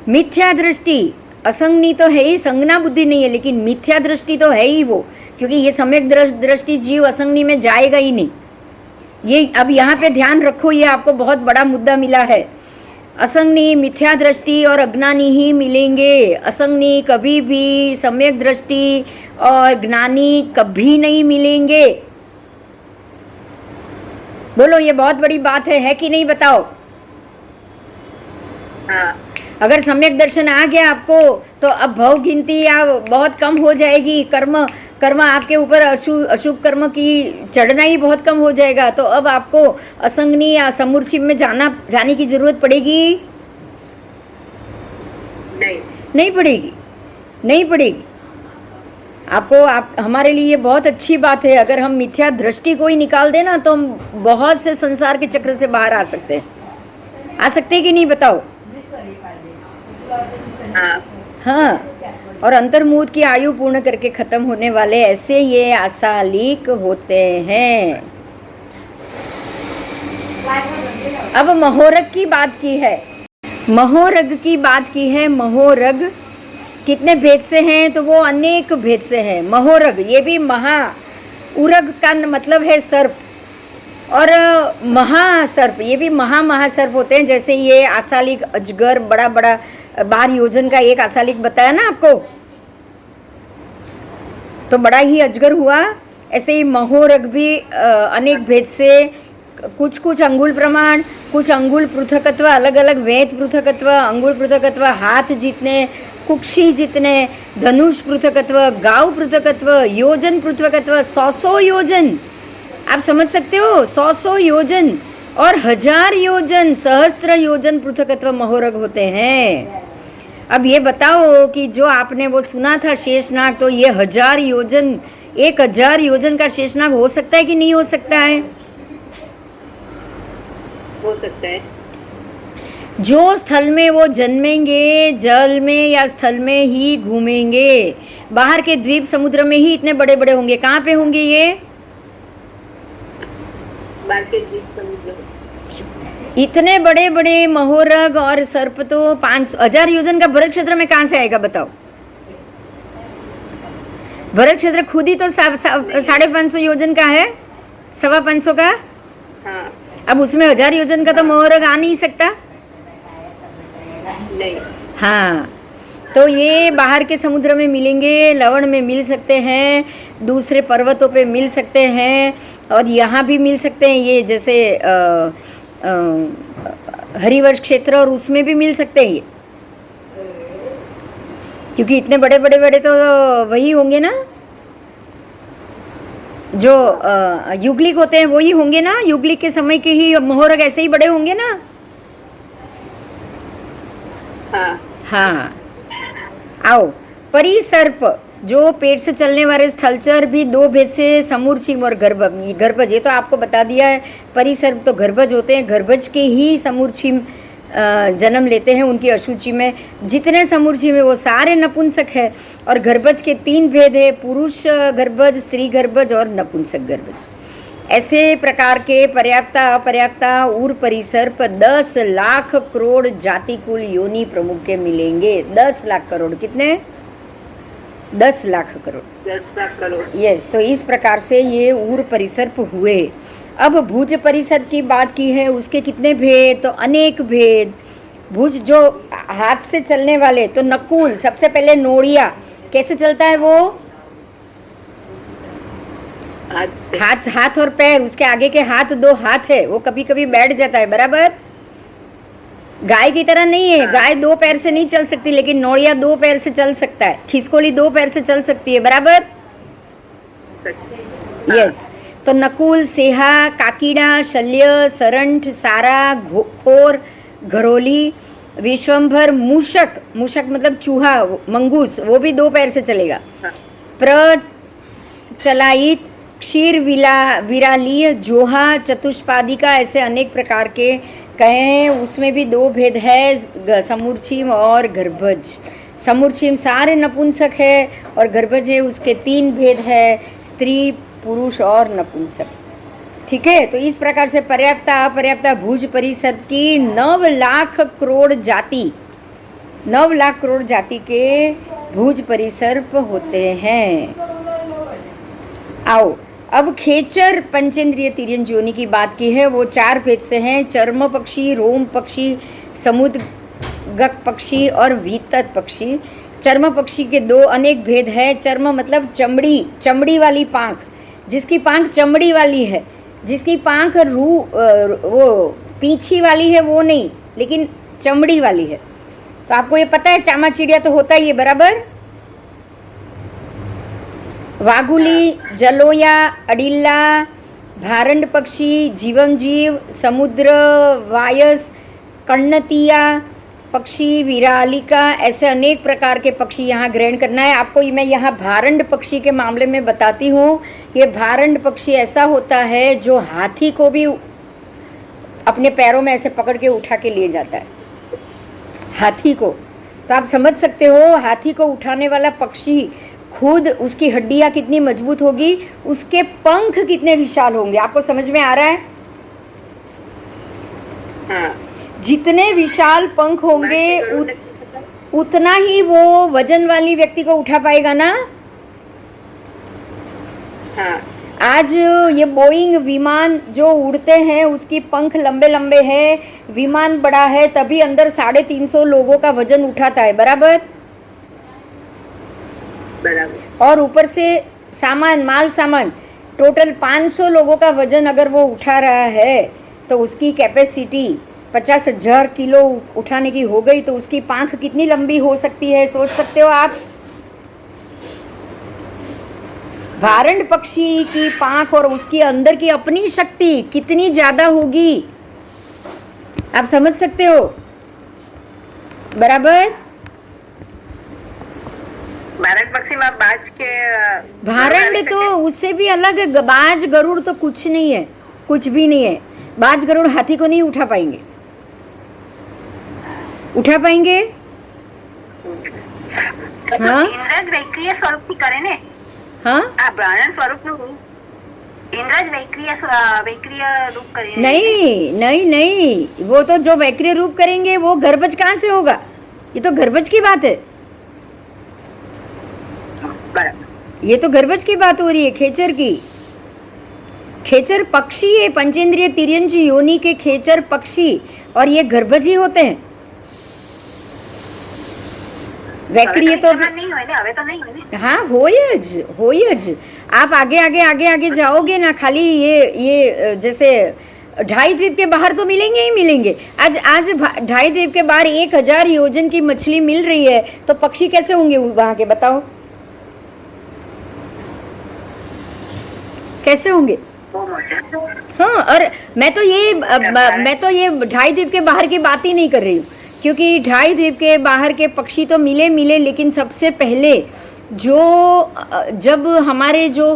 मिथ्या दृष्टि, असंगनी तो है ही, संज्ञा बुद्धि नहीं है, लेकिन मिथ्या दृष्टि तो है ही वो, क्योंकि ये सम्यक दृष्टि जीव असंगनी में जाएगा ही नहीं। ये अब यहाँ पे ध्यान रखो, ये आपको बहुत बड़ा मुद्दा मिला है। असंगनी, मिथ्या दृष्टि और अज्ञानी ही मिलेंगे। असंगनी कभी भी सम्यक दृष्टि और ज्ञानी कभी नहीं मिलेंगे। बोलो, ये बहुत बड़ी बात है कि नहीं? बताओ। हाँ। अगर सम्यक दर्शन आ गया आपको तो अब भव गिनती या बहुत कम हो जाएगी। कर्म आपके ऊपर अशुभ कर्म की चढ़ना ही बहुत कम हो जाएगा। तो अब आपको असंगनी या समूर्छिम में जाने की जरूरत पड़ेगी? नहीं पड़ेगी आपको। हमारे लिए बहुत अच्छी बात है, अगर हम मिथ्या दृष्टि को ही निकाल देना तो हम बहुत से संसार के चक्र से बाहर आ सकते हैं कि नहीं? बताओ। हाँ, और अंतर्मुद की आयु पूर्ण करके खत्म होने वाले ऐसे ये आसालिक होते हैं। अब महोरग की बात की है। महोरग कितने भेद से हैं? तो वो अनेक भेद से है। महोरग, ये भी उरग का मतलब है सर्प, और महासर्प, ये भी महासर्प होते हैं। जैसे ये आसालिक अजगर, बड़ा 12 योजन का एक आसालिक बताया ना आपको, तो बड़ा ही अजगर हुआ। ऐसे ही महोरग भी अनेक भेद से, कुछ अंगुल प्रमाण, कुछ अंगुल पृथकत्व, अलग अलग वेद पृथकत्व, अंगुल पृथकत्व, हाथ जितने, कुक्षी जितने, धनुष पृथकत्व, गाव पृथकत्व, योजन पृथकत्व, 100 योजन। आप समझ सकते हो? 100 योजन और 1000 योजन, सहस्त्र योजन पृथकत्व महोरग होते हैं। अब ये बताओ कि जो आपने वो सुना था शेषनाग, तो ये 1000 योजन, 1000 योजन का शेषनाग हो सकता है कि नहीं हो सकता है? हो सकता है। जो स्थल में वो जन्मेंगे, जल में या स्थल में ही घूमेंगे। बाहर के द्वीप समुद्र में ही इतने बड़े बड़े होंगे। कहाँ पे होंगे ये? बाहर के द्वीप समुद्र। इतने बड़े बड़े महोरग और सर्प तो 1000 योजन का भरत क्षेत्र में कहाँ से आएगा? बताओ। भरत क्षेत्र खुद ही तो 550 योजन का है, 525 का। हाँ। अब उसमें 1000 योजन का तो महोरग आ नहीं सकता। हाँ, तो ये बाहर के समुद्र में मिलेंगे, लवण में मिल सकते हैं, दूसरे पर्वतों पे मिल सकते हैं, और यहाँ भी मिल सकते हैं। ये जैसे हरिवंश क्षेत्र और उसमें भी मिल सकते हैं ये, क्योंकि इतने बड़े बड़े बड़े तो वही होंगे ना जो युगलिक होते हैं, वही होंगे ना। युगलिक के समय के ही मोहरक ऐसे ही बड़े होंगे ना। हाँ हाँ, आओ। परिसर्प, जो पेट से चलने वाले स्थलचर भी दो भेद से समूर्छिम और गर्भज, ये तो आपको बता दिया है। परिसर्प तो गर्भज होते हैं, गर्भज के ही समूर्छिम जन्म लेते हैं उनकी अशुचि में। जितने समूर्छिम है वो सारे नपुंसक है। और गर्भज के 3 भेद है, पुरुष गर्भज, स्त्री गर्भज और नपुंसक गर्भज। ऐसे प्रकार के पर्याप्ता अपर्याप्ता उर परिसर्प 10 लाख करोड़ जाति कुल योनि प्रमुख के मिलेंगे। 10 लाख करोड़, कितने? 10 लाख करोड़। 10 लाख करोड़। यस, तो इस प्रकार से ये उर परिसर्प हुए। अब भुज परिसर्प की बात की है, उसके कितने भेद? तो अनेक भेद। भुज जो हाथ से चलने वाले, तो नकुल, सबसे पहले नोड़िया। कैसे चलता है वो? हाथ और पैर, उसके आगे के हाथ 2 हाथ है, वो कभी कभी बैठ जाता है, बराबर। गाय की तरह नहीं है, गाय 2 पैर से नहीं चल सकती, लेकिन नोड़िया 2 पैर से चल सकता है। खिसकोली 2 पैर से चल सकती है, बराबर। यस, तो नकुल, सेहा, काकीड़ा, शल्य, सरंठ, सारा, खोर, घरोली, विश्वंभर, मूषक, मूषक मतलब चूहा, मंगूस, वो भी 2 पैर से चलेगा। प्रचलायित, क्षीर विरालीय, जोहा, चतुष्पादिका, ऐसे अनेक प्रकार के कहें। उसमें भी 2 भेद है, समूर्छिम और गर्भज। समूर्छिम सारे नपुंसक है, और गर्भज है उसके 3 भेद है, स्त्री, पुरुष और नपुंसक। ठीक है, तो इस प्रकार से पर्याप्ता अपर्याप्ता भुज परिसर्प की 9 लाख करोड़ जाति, 9 लाख करोड़ जाति के भुज परिसर्प होते हैं। आओ, अब खेचर पंचेंद्रिय तिर्यंज योनि की बात की है। वो 4 भेद से हैं, चर्म पक्षी, रोम पक्षी, समुद्रगक पक्षी और वीतत पक्षी। चर्म पक्षी के 2 अनेक भेद है। चर्म मतलब चमड़ी, चमड़ी वाली पाँख, जिसकी पाँख चमड़ी वाली है, जिसकी पाँख वो पीछी वाली है वो नहीं, लेकिन चमड़ी वाली है। तो आपको ये पता है, चामा चिड़िया तो होता ही है, बराबर। वागुली, जलोया, अडिल्ला, भारंड पक्षी, जीवम जीव, समुद्र वायस, कर्णतिया पक्षी, विरालिका, ऐसे अनेक प्रकार के पक्षी यहाँ ग्रहण करना है आपको। मैं यहाँ भारंड पक्षी के मामले में बताती हूँ। ये भारंड पक्षी ऐसा होता है जो हाथी को भी अपने पैरों में ऐसे पकड़ के उठा के ले जाता है, हाथी को। तो आप समझ सकते हो, हाथी को उठाने वाला पक्षी खुद, उसकी हड्डियाँ कितनी मजबूत होगी, उसके पंख कितने विशाल होंगे। आपको समझ में आ रहा है? हाँ। जितने विशाल पंख होंगे उतना ही वो वजन वाली व्यक्ति को उठा पाएगा ना। हाँ। आज ये बोइंग विमान जो उड़ते हैं, उसकी पंख लंबे लंबे हैं, विमान बड़ा है, तभी अंदर 350 लोगों का वजन उठाता है, बराबर। और ऊपर से सामान, माल सामान, टोटल 500 लोगों का वजन अगर वो उठा रहा है, तो उसकी कैपेसिटी 50,000 किलो उठाने की हो गई, तो उसकी पाँख कितनी लंबी हो सकती है, सोच सकते हो आप। भारंड पक्षी की पाँख और उसके अंदर की अपनी शक्ति कितनी ज्यादा होगी, आप समझ सकते हो, बराबर। भारंड पक्षी में बाज के, भारंड तो उससे भी अलग है। बाज गरुड़ तो कुछ नहीं है, कुछ भी नहीं है। बाज गरुड़ हाथी को नहीं उठा पाएंगे, उठा पाएंगे? हाँ, इंद्रज वैक्रिय स्वरूप की करे ने। हाँ, आ ब्राह्मण स्वरूप नु इंद्रज वैक्रिय रूप करे। नहीं नहीं नहीं, वो तो जो वैक्रिय रूप करेंगे वो गर्भज कहाँ से होगा? ये तो गर्भज की बात है, ये तो गर्भज की बात हो रही है, खेचर की। खेचर पक्षी है, पंचेंद्रिय तिर्यंज योनि के खेचर पक्षी, और ये गर्भज ही होते हैं। વેક્રિય તો નહીં હોય ને, હવે તો નહીં હોય ને. हाँ હોય જ आप आगे जाओगे ना, खाली ये जैसे ढाई द्वीप के बाहर तो मिलेंगे ही मिलेंगे. आज ढाई द्वीप के बाहर 1000 योजन की मछली मिल रही है, तो पक्षी कैसे होंगे वहां के, बताओ कैसे होंगे. બહુ મોટા. हाँ, और मैं तो ये ढाई द्वीप के बाहर की बात ही नहीं कर रही हूँ, क्योंकि ढाई द्वीप के बाहर के पक्षी तो मिले, लेकिन सबसे पहले जब हमारे जो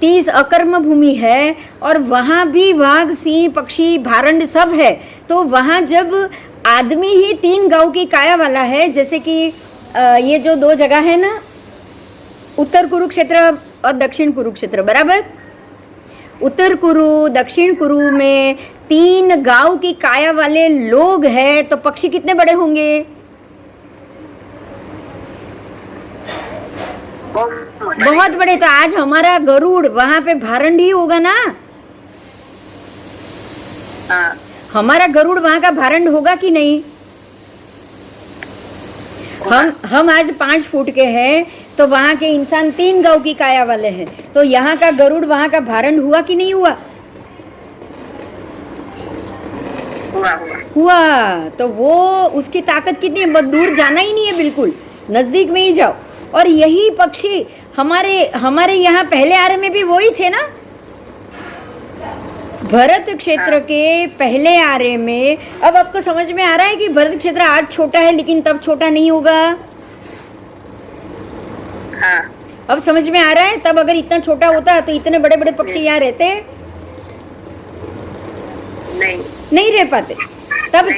30 अकर्म भूमि है और वहाँ भी वाघ, सिंह, पक्षी, भारंड सब है, तो वहाँ जब आदमी ही 3 गांव की काया वाला है, जैसे कि ये जो 2 जगह है ना, उत्तर कुरुक्षेत्र और दक्षिण कुरुक्षेत्र, बराबर. उत्तर कुरु, दक्षिण कुरु में 3 गांव की काया वाले लोग हैं, तो पक्षी कितने बड़े होंगे. बहुत बड़े. तो आज हमारा गरुड़ वहां पे भारंड ही होगा ना. हमारा गरुड़ वहां का भारंड होगा कि नहीं. हम आज 5 फुट के हैं, तो वहाँ के इंसान 3 गांव की काया वाले हैं, तो यहाँ का गरुड़ वहाँ का भारंड हुआ कि नहीं हुआ. हुआ. तो वो उसकी ताकत कितनी है, बहुत दूर जाना ही नहीं है, बिल्कुल नजदीक में ही जाओ. और यही पक्षी हमारे यहाँ पहले आरे में भी वही थे ना. भरत क्षेत्र के पहले आरे में, अब आपको समझ में आ रहा है कि भरत क्षेत्र आज छोटा है, लेकिन तब छोटा नहीं होगा. अब समझ में आ रहा है. तब अगर इतना छोटा होता तो इतने बड़े बड़े पक्षी यहाँ रहते नहीं रह पाते. तब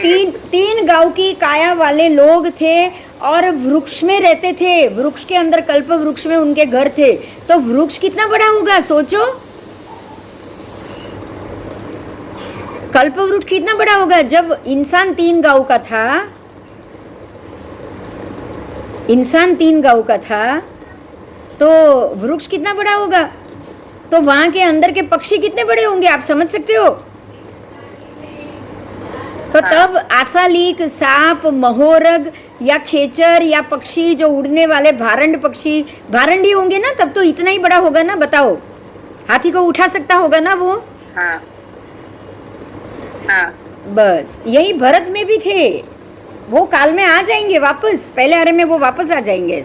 3 गांव की काया वाले लोग थे और वृक्ष में रहते थे. वृक्ष के अंदर, कल्प वृक्ष में उनके घर थे. तो वृक्ष कितना बड़ा होगा, सोचो. कल्प वृक्ष कितना बड़ा होगा. जब इंसान 3 गांव का था, तो वृक्ष कितना बड़ा होगा. तो वहां के अंदर के पक्षी कितने बड़े होंगे, आप समझ सकते हो. तो तब आसालीक, सांप, महोरग या खेचर या पक्षी जो उड़ने वाले भारंड पक्षी, भारंड ही होंगे ना. तब तो इतना ही बड़ा होगा ना, बताओ. हाथी को उठा सकता होगा ना वो. बस यही भरत में भी थे. वो काल में आ जाएंगे वापस, पहले आरे में वो वापस आ जाएंगे.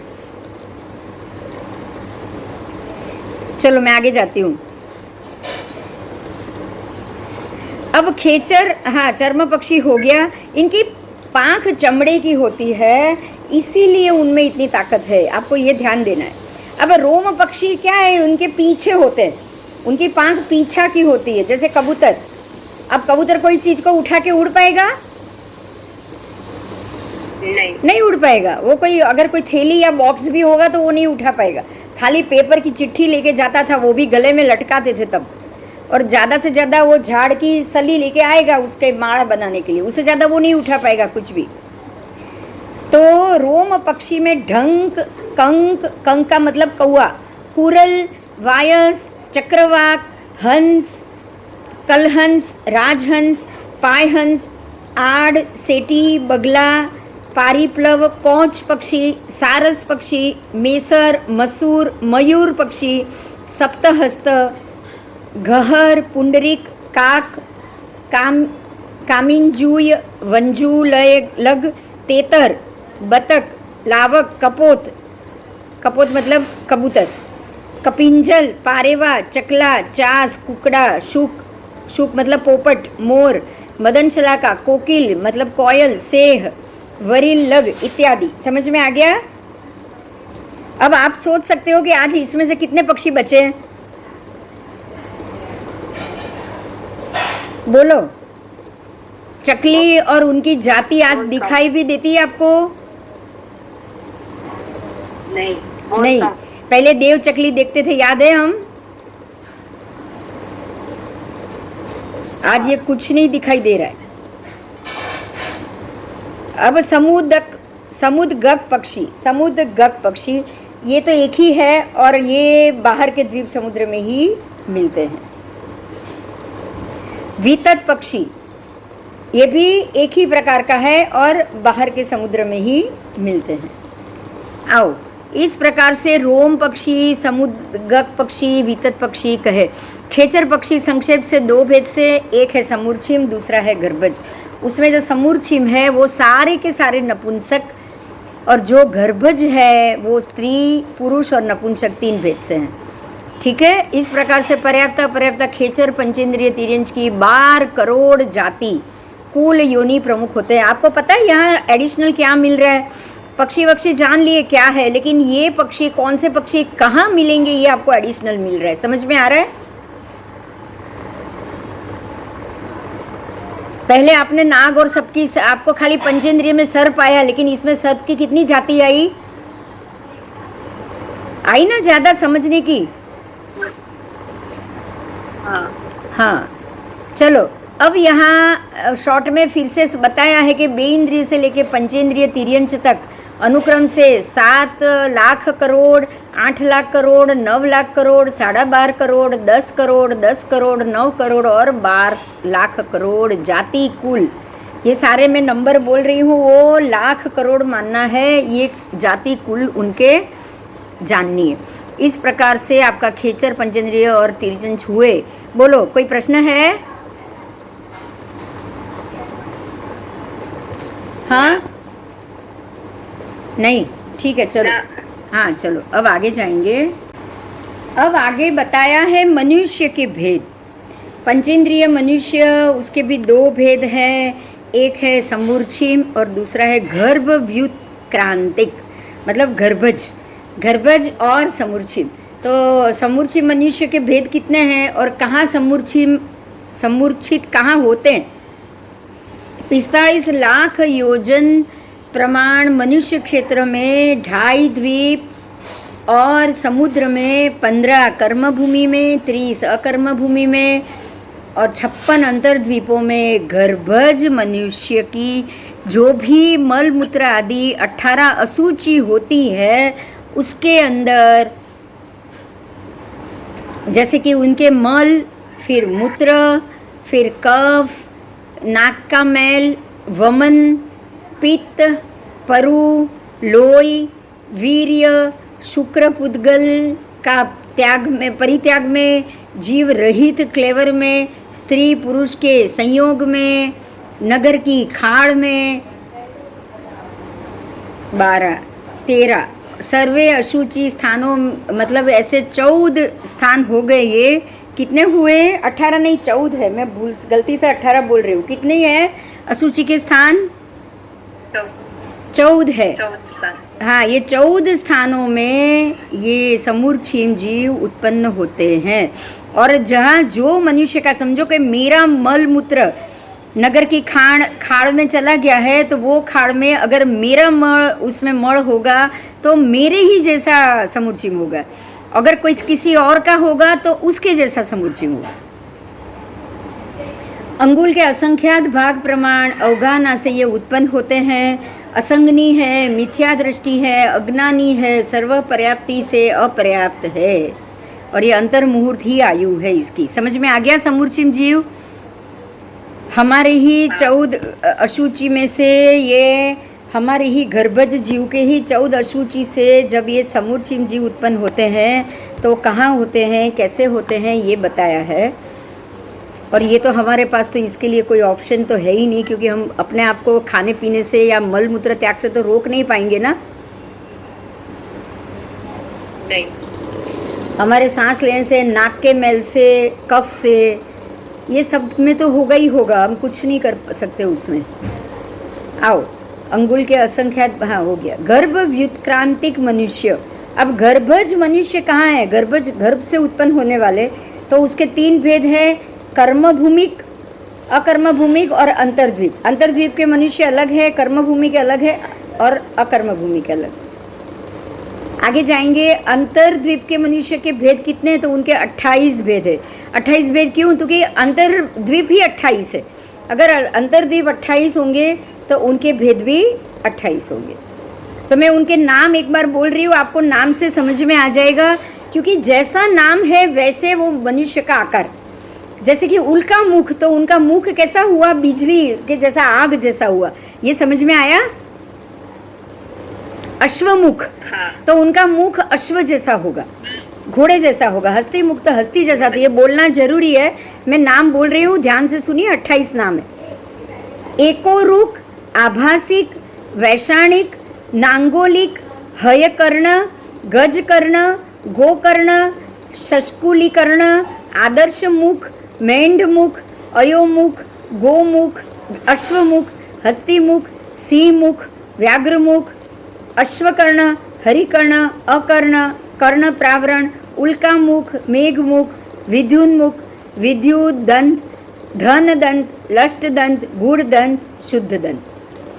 चलो मैं आगे जाती हूँ. अब खेचर, हाँ, चर्म पक्षी हो गया. इनकी पांख चमड़े की होती है, इसीलिए उनमें इतनी ताकत है, आपको ये ध्यान देना है. अब रोम पक्षी क्या है, उनके पीछे होते हैं, उनकी पांख पीछा की होती है, जैसे कबूतर. अब कबूतर कोई चीज को उठा के उड़ पाएगा, नहीं उड़ पाएगा. वो अगर कोई थैली या बॉक्स भी होगा तो वो नहीं उठा पाएगा. खाली पेपर की चिट्ठी लेके जाता था, वो भी गले में लटकाते थे तब. और ज़्यादा से ज़्यादा वो झाड़ की सली लेके आएगा उसके माला बनाने के लिए, उससे ज़्यादा वो नहीं उठा पाएगा कुछ भी. तो रोम पक्षी में ढंक, कंक का मतलब कौआ, कुरल, वायस, चक्रवाक, हंस, कलहंस, राजहंस, पायहंस, आड़, सेटी, बगला, पारिप्लव, कौच पक्षी, सारस पक्षी, मेसर, मसूर, मयूर पक्षी, सप्तहस्त, गहर, पुंडरीक, काक, कामिंजूय, वंजूलग, तेतर, बतक, लावक, कपोत मतलब कबूतर, कपिंजल, पारेवा, चकला, चास, कुकड़ा, शुक मतलब पोपट, मोर, मदन शलाका, कोकिल मतलब कोयल, सेह, वरिल, लग इत्यादि. समझ में आ गया. अब आप सोच सकते हो कि आज इसमें से कितने पक्षी बचे हैं, बोलो. चकली और उनकी जाति आज दिखाई भी देती है आपको. नहीं. पहले देव चकली देखते थे, याद है हम. आज ये कुछ नहीं दिखाई दे रहा है. अब समुद्रगक पक्षी ये तो एक ही है और ये बाहर के द्वीप समुद्र में ही मिलते हैं. वितत पक्षी ये भी एक ही प्रकार का है और बाहर के समुद्र में ही मिलते हैं. आओ, इस प्रकार से रोम पक्षी, समुद्गक पक्षी, वितत पक्षी कहे। खेचर पक्षी संक्षेप से दो भेद से, एक है समूर्छिम, दूसरा है गर्भज। उसमें जो समूर्छिम है वो सारे के सारे नपुंसक, और जो गर्भज है वो स्त्री, पुरुष और नपुंसक 3 भेद से हैं। ठीक है, इस प्रकार से पर्याप्त खेचर पंचेंद्रिय तिर्यंच की 12 करोड़ जाति कुल योनि प्रमुख होते हैं। आपको पता है यहाँ एडिशनल क्या मिल रहा है? पक्षी वक्षी जान लिए क्या है, लेकिन ये पक्षी कौन से पक्षी कहाँ मिलेंगे ये आपको एडिशनल मिल रहा है। समझ में आ रहा है? पहले आपने नाग और सबकी, आपको खाली पंचेंद्रिय में सर्प आया, लेकिन इसमें सर्प की कितनी जाति आई ना ज्यादा समझने की। हाँ, चलो अब यहाँ शॉर्ट में फिर से बताया है कि बेइंद्रिय से लेके पंचेंद्रिय तिर्यंच तक अनुक्रम से 7 लाख करोड़, 8 लाख करोड़, 9 लाख करोड़, 12.5 करोड़, 10 करोड़, 10 करोड़, 9 करोड़ और 12 लाख करोड़ जाति कुल। ये सारे मैं नंबर बोल रही हूँ, वो लाख करोड़ मानना है, ये जाति कुल उनके जाननी है। इस प्रकार से आपका खेचर, पंचेंद्रिय और तिर्यंच हुए। बोलो, कोई प्रश्न है? हाँ, नहीं, ठीक है, चलो। हाँ, चलो अब आगे जाएंगे। अब आगे बताया है मनुष्य के भेद। पंचेंद्रिय मनुष्य, उसके भी 2 भेद हैं। एक है समूर्छिम और दूसरा है गर्भव्युत्क्रांतिक, मतलब गर्भज और समूर्छिम। तो समूर्छिम मनुष्य के भेद कितने हैं और कहाँ समूर्छित कहाँ होते हैं? 45 लाख योजन प्रमाण मनुष्य क्षेत्र में, 2.5 द्वीप और समुद्र में, 15 कर्म भूमि में, 30 अकर्म भूमि में और 56 अंतर्द्वीपों में गर्भज मनुष्य की जो भी मल मूत्र आदि 18 अशुचि होती है, उसके अंदर जैसे कि उनके मल, फिर मूत्र, फिर कफ, नाक का मैल, वमन, पित्त, परु, लोई, वीर्य, शुक्र पुद्गल का त्याग में, परित्याग में, जीव रहित क्लेवर में, स्त्री पुरुष के संयोग में, नगर की खाड़ में 12, 13 सर्वे अशुचि स्थानों, मतलब ऐसे 14 स्थान हो गए। ये कितने हुए? 18 नहीं, 14 है। मैं गलती से 18 बोल रही हूँ। कितने हैं अशुचि के स्थान? 14 है। हाँ, ये 14 स्थानों में ये समूर्छिम जीव उत्पन्न होते हैं। और जहाँ जो मनुष्य का, समझो कि मेरा मल मूत्र नगर की खाड़ में चला गया है, तो वो खाड़ में अगर मेरा मल, उसमें मल होगा तो मेरे ही जैसा समूर्छिम होगा। अगर कोई किसी और का होगा तो उसके जैसा समूर्छिम होगा। अंगुल के असंख्यात भाग प्रमाण अवगाहना से ये उत्पन्न होते हैं। असंगनी है, मिथ्या दृष्टि है, अज्ञानी है, सर्व पर्याप्ति से अपर्याप्त है, और ये अंतर मुहूर्त ही आयु है इसकी। समझ में आ गया? समूर्छिम जीव हमारे ही 14 अशुचि में से, ये हमारे ही गर्भज जीव के ही 14 अशुचि से जब ये समूर्छिम जीव उत्पन्न होते हैं तो कहाँ होते हैं, कैसे होते हैं, ये बताया है। और ये तो हमारे पास तो इसके लिए कोई ऑप्शन तो है ही नहीं, क्योंकि हम अपने आप को खाने पीने से या मल मूत्र त्याग से तो रोक नहीं पाएंगे ना। नहीं, हमारे सांस लेने से, नाक के मैल से, कफ से, ये सब में तो होगा ही होगा, हम कुछ नहीं कर सकते उसमें। आओ, अंगुल के असंख्यात, हाँ हो गया। गर्भ व्युत्क्रांतिक मनुष्य। अब गर्भज मनुष्य कहाँ है? गर्भ से उत्पन्न होने वाले, तो उसके 3 भेद है, कर्म भूमिक, अकर्म भूमिक और अंतर्द्वीप। अंतर्द्वीप के मनुष्य अलग है, कर्म भूमि के अलग है और अकर्म भूमि के अलग। आगे जाएंगे। अंतर्द्वीप के मनुष्य के भेद कितने हैं? तो उनके 28 भेद है। 28 भेद क्यों? क्योंकि अंतर्द्वीप ही 28 है। अगर अंतर्द्वीप 28 होंगे तो उनके भेद भी 28 होंगे। तो मैं उनके नाम एक बार बोल रही हूँ, आपको नाम से समझ में आ जाएगा, क्योंकि जैसा नाम है वैसे वो मनुष्य का आकार। जैसे कि उल्का मुख, तो उनका मुख कैसा हुआ? बिजली के जैसा, आग जैसा हुआ। ये समझ में आया? अश्वमुख, हाँ तो उनका मुख अश्व जैसा होगा, घोड़े जैसा होगा। हस्ती मुख तो हस्ती जैसा। तो ये बोलना जरूरी है। मैं नाम बोल रही हूँ, ध्यान से सुनिए। 28 नाम है। एकोरुक, आभासिक, वैशाणिक, नांगोलिक, हयकर्ण, गजकर्ण, गोकर्ण, शस्कुलीकर्ण, आदर्श मुख, मेंढमुख, अयोमुख, गोमुख, अश्वमुख, हस्तीमुख, सिंहमुख, व्याघ्रमुख, अश्वकर्ण, हरिकर्ण, अकर्ण, कर्ण प्रावरण, उल्कामुख, मेघमुख, विद्युन्मुख, विद्युदंत, धन दंत, लष्ट दंत, गुड़ दंत, शुद्ध दंत।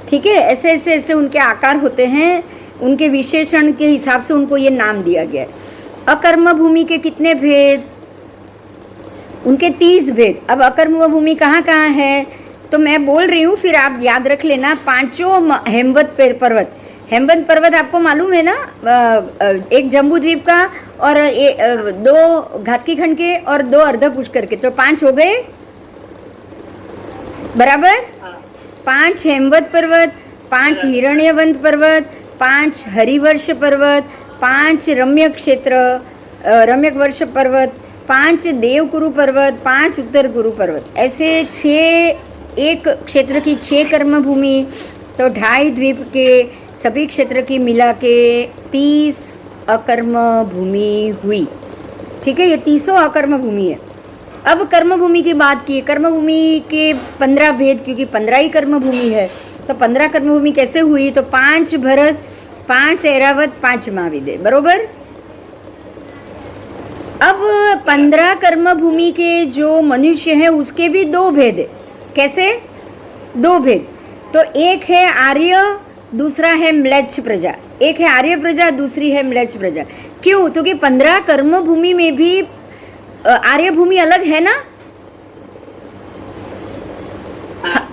ठीक है, ऐसे ऐसे ऐसे उनके आकार होते हैं। उनके विशेषण के हिसाब से उनको ये नाम दिया गया है। अकर्म भूमि के कितने भेद? उनके 30 भेद। अब अकर्म भूमि कहाँ कहाँ है तो मैं बोल रही हूँ, फिर आप याद रख लेना। 5 हेमवत पर्वत। हेमवत पर्वत आपको मालूम है ना, एक जम्बू द्वीप का और 2 घातकी खंड के और 2 अर्ध पुष्कर के, तो 5 हो गए बराबर। 5 हेमवत पर्वत, 5 हिरण्यवंत पर्वत, 5 हरिवर्ष पर्वत, 5 रम्यक वर्ष पर्वत, 5 देवकुरु पर्वत, 5 उत्तर कुरु पर्वत। ऐसे 6, एक क्षेत्र की 6 कर्म भूमि, तो 2.5 द्वीप के सभी क्षेत्र की मिला के 30 अकर्म भूमि हुई। ठीक है, ये 30 अकर्म भूमि है। अब कर्म भूमि की बात की। कर्म भूमि के 15 भेद, क्योंकि 15 ही कर्म भूमि है। तो 15 कर्म भूमि कैसे हुई? तो 5 भरत, 5 ऐरावत, 5 महाविदे, बरोबर। अब 15 कर्म भूमि के जो मनुष्य हैं उसके भी 2 भेद है। कैसे? 2 भेद। तो एक है आर्य, दूसरा है म्लेच्छ प्रजा। एक है आर्य प्रजा, दूसरी है म्लेच्छ प्रजा। क्यों? क्योंकि 15 कर्म भूमि में भी आर्य भूमि अलग है ना।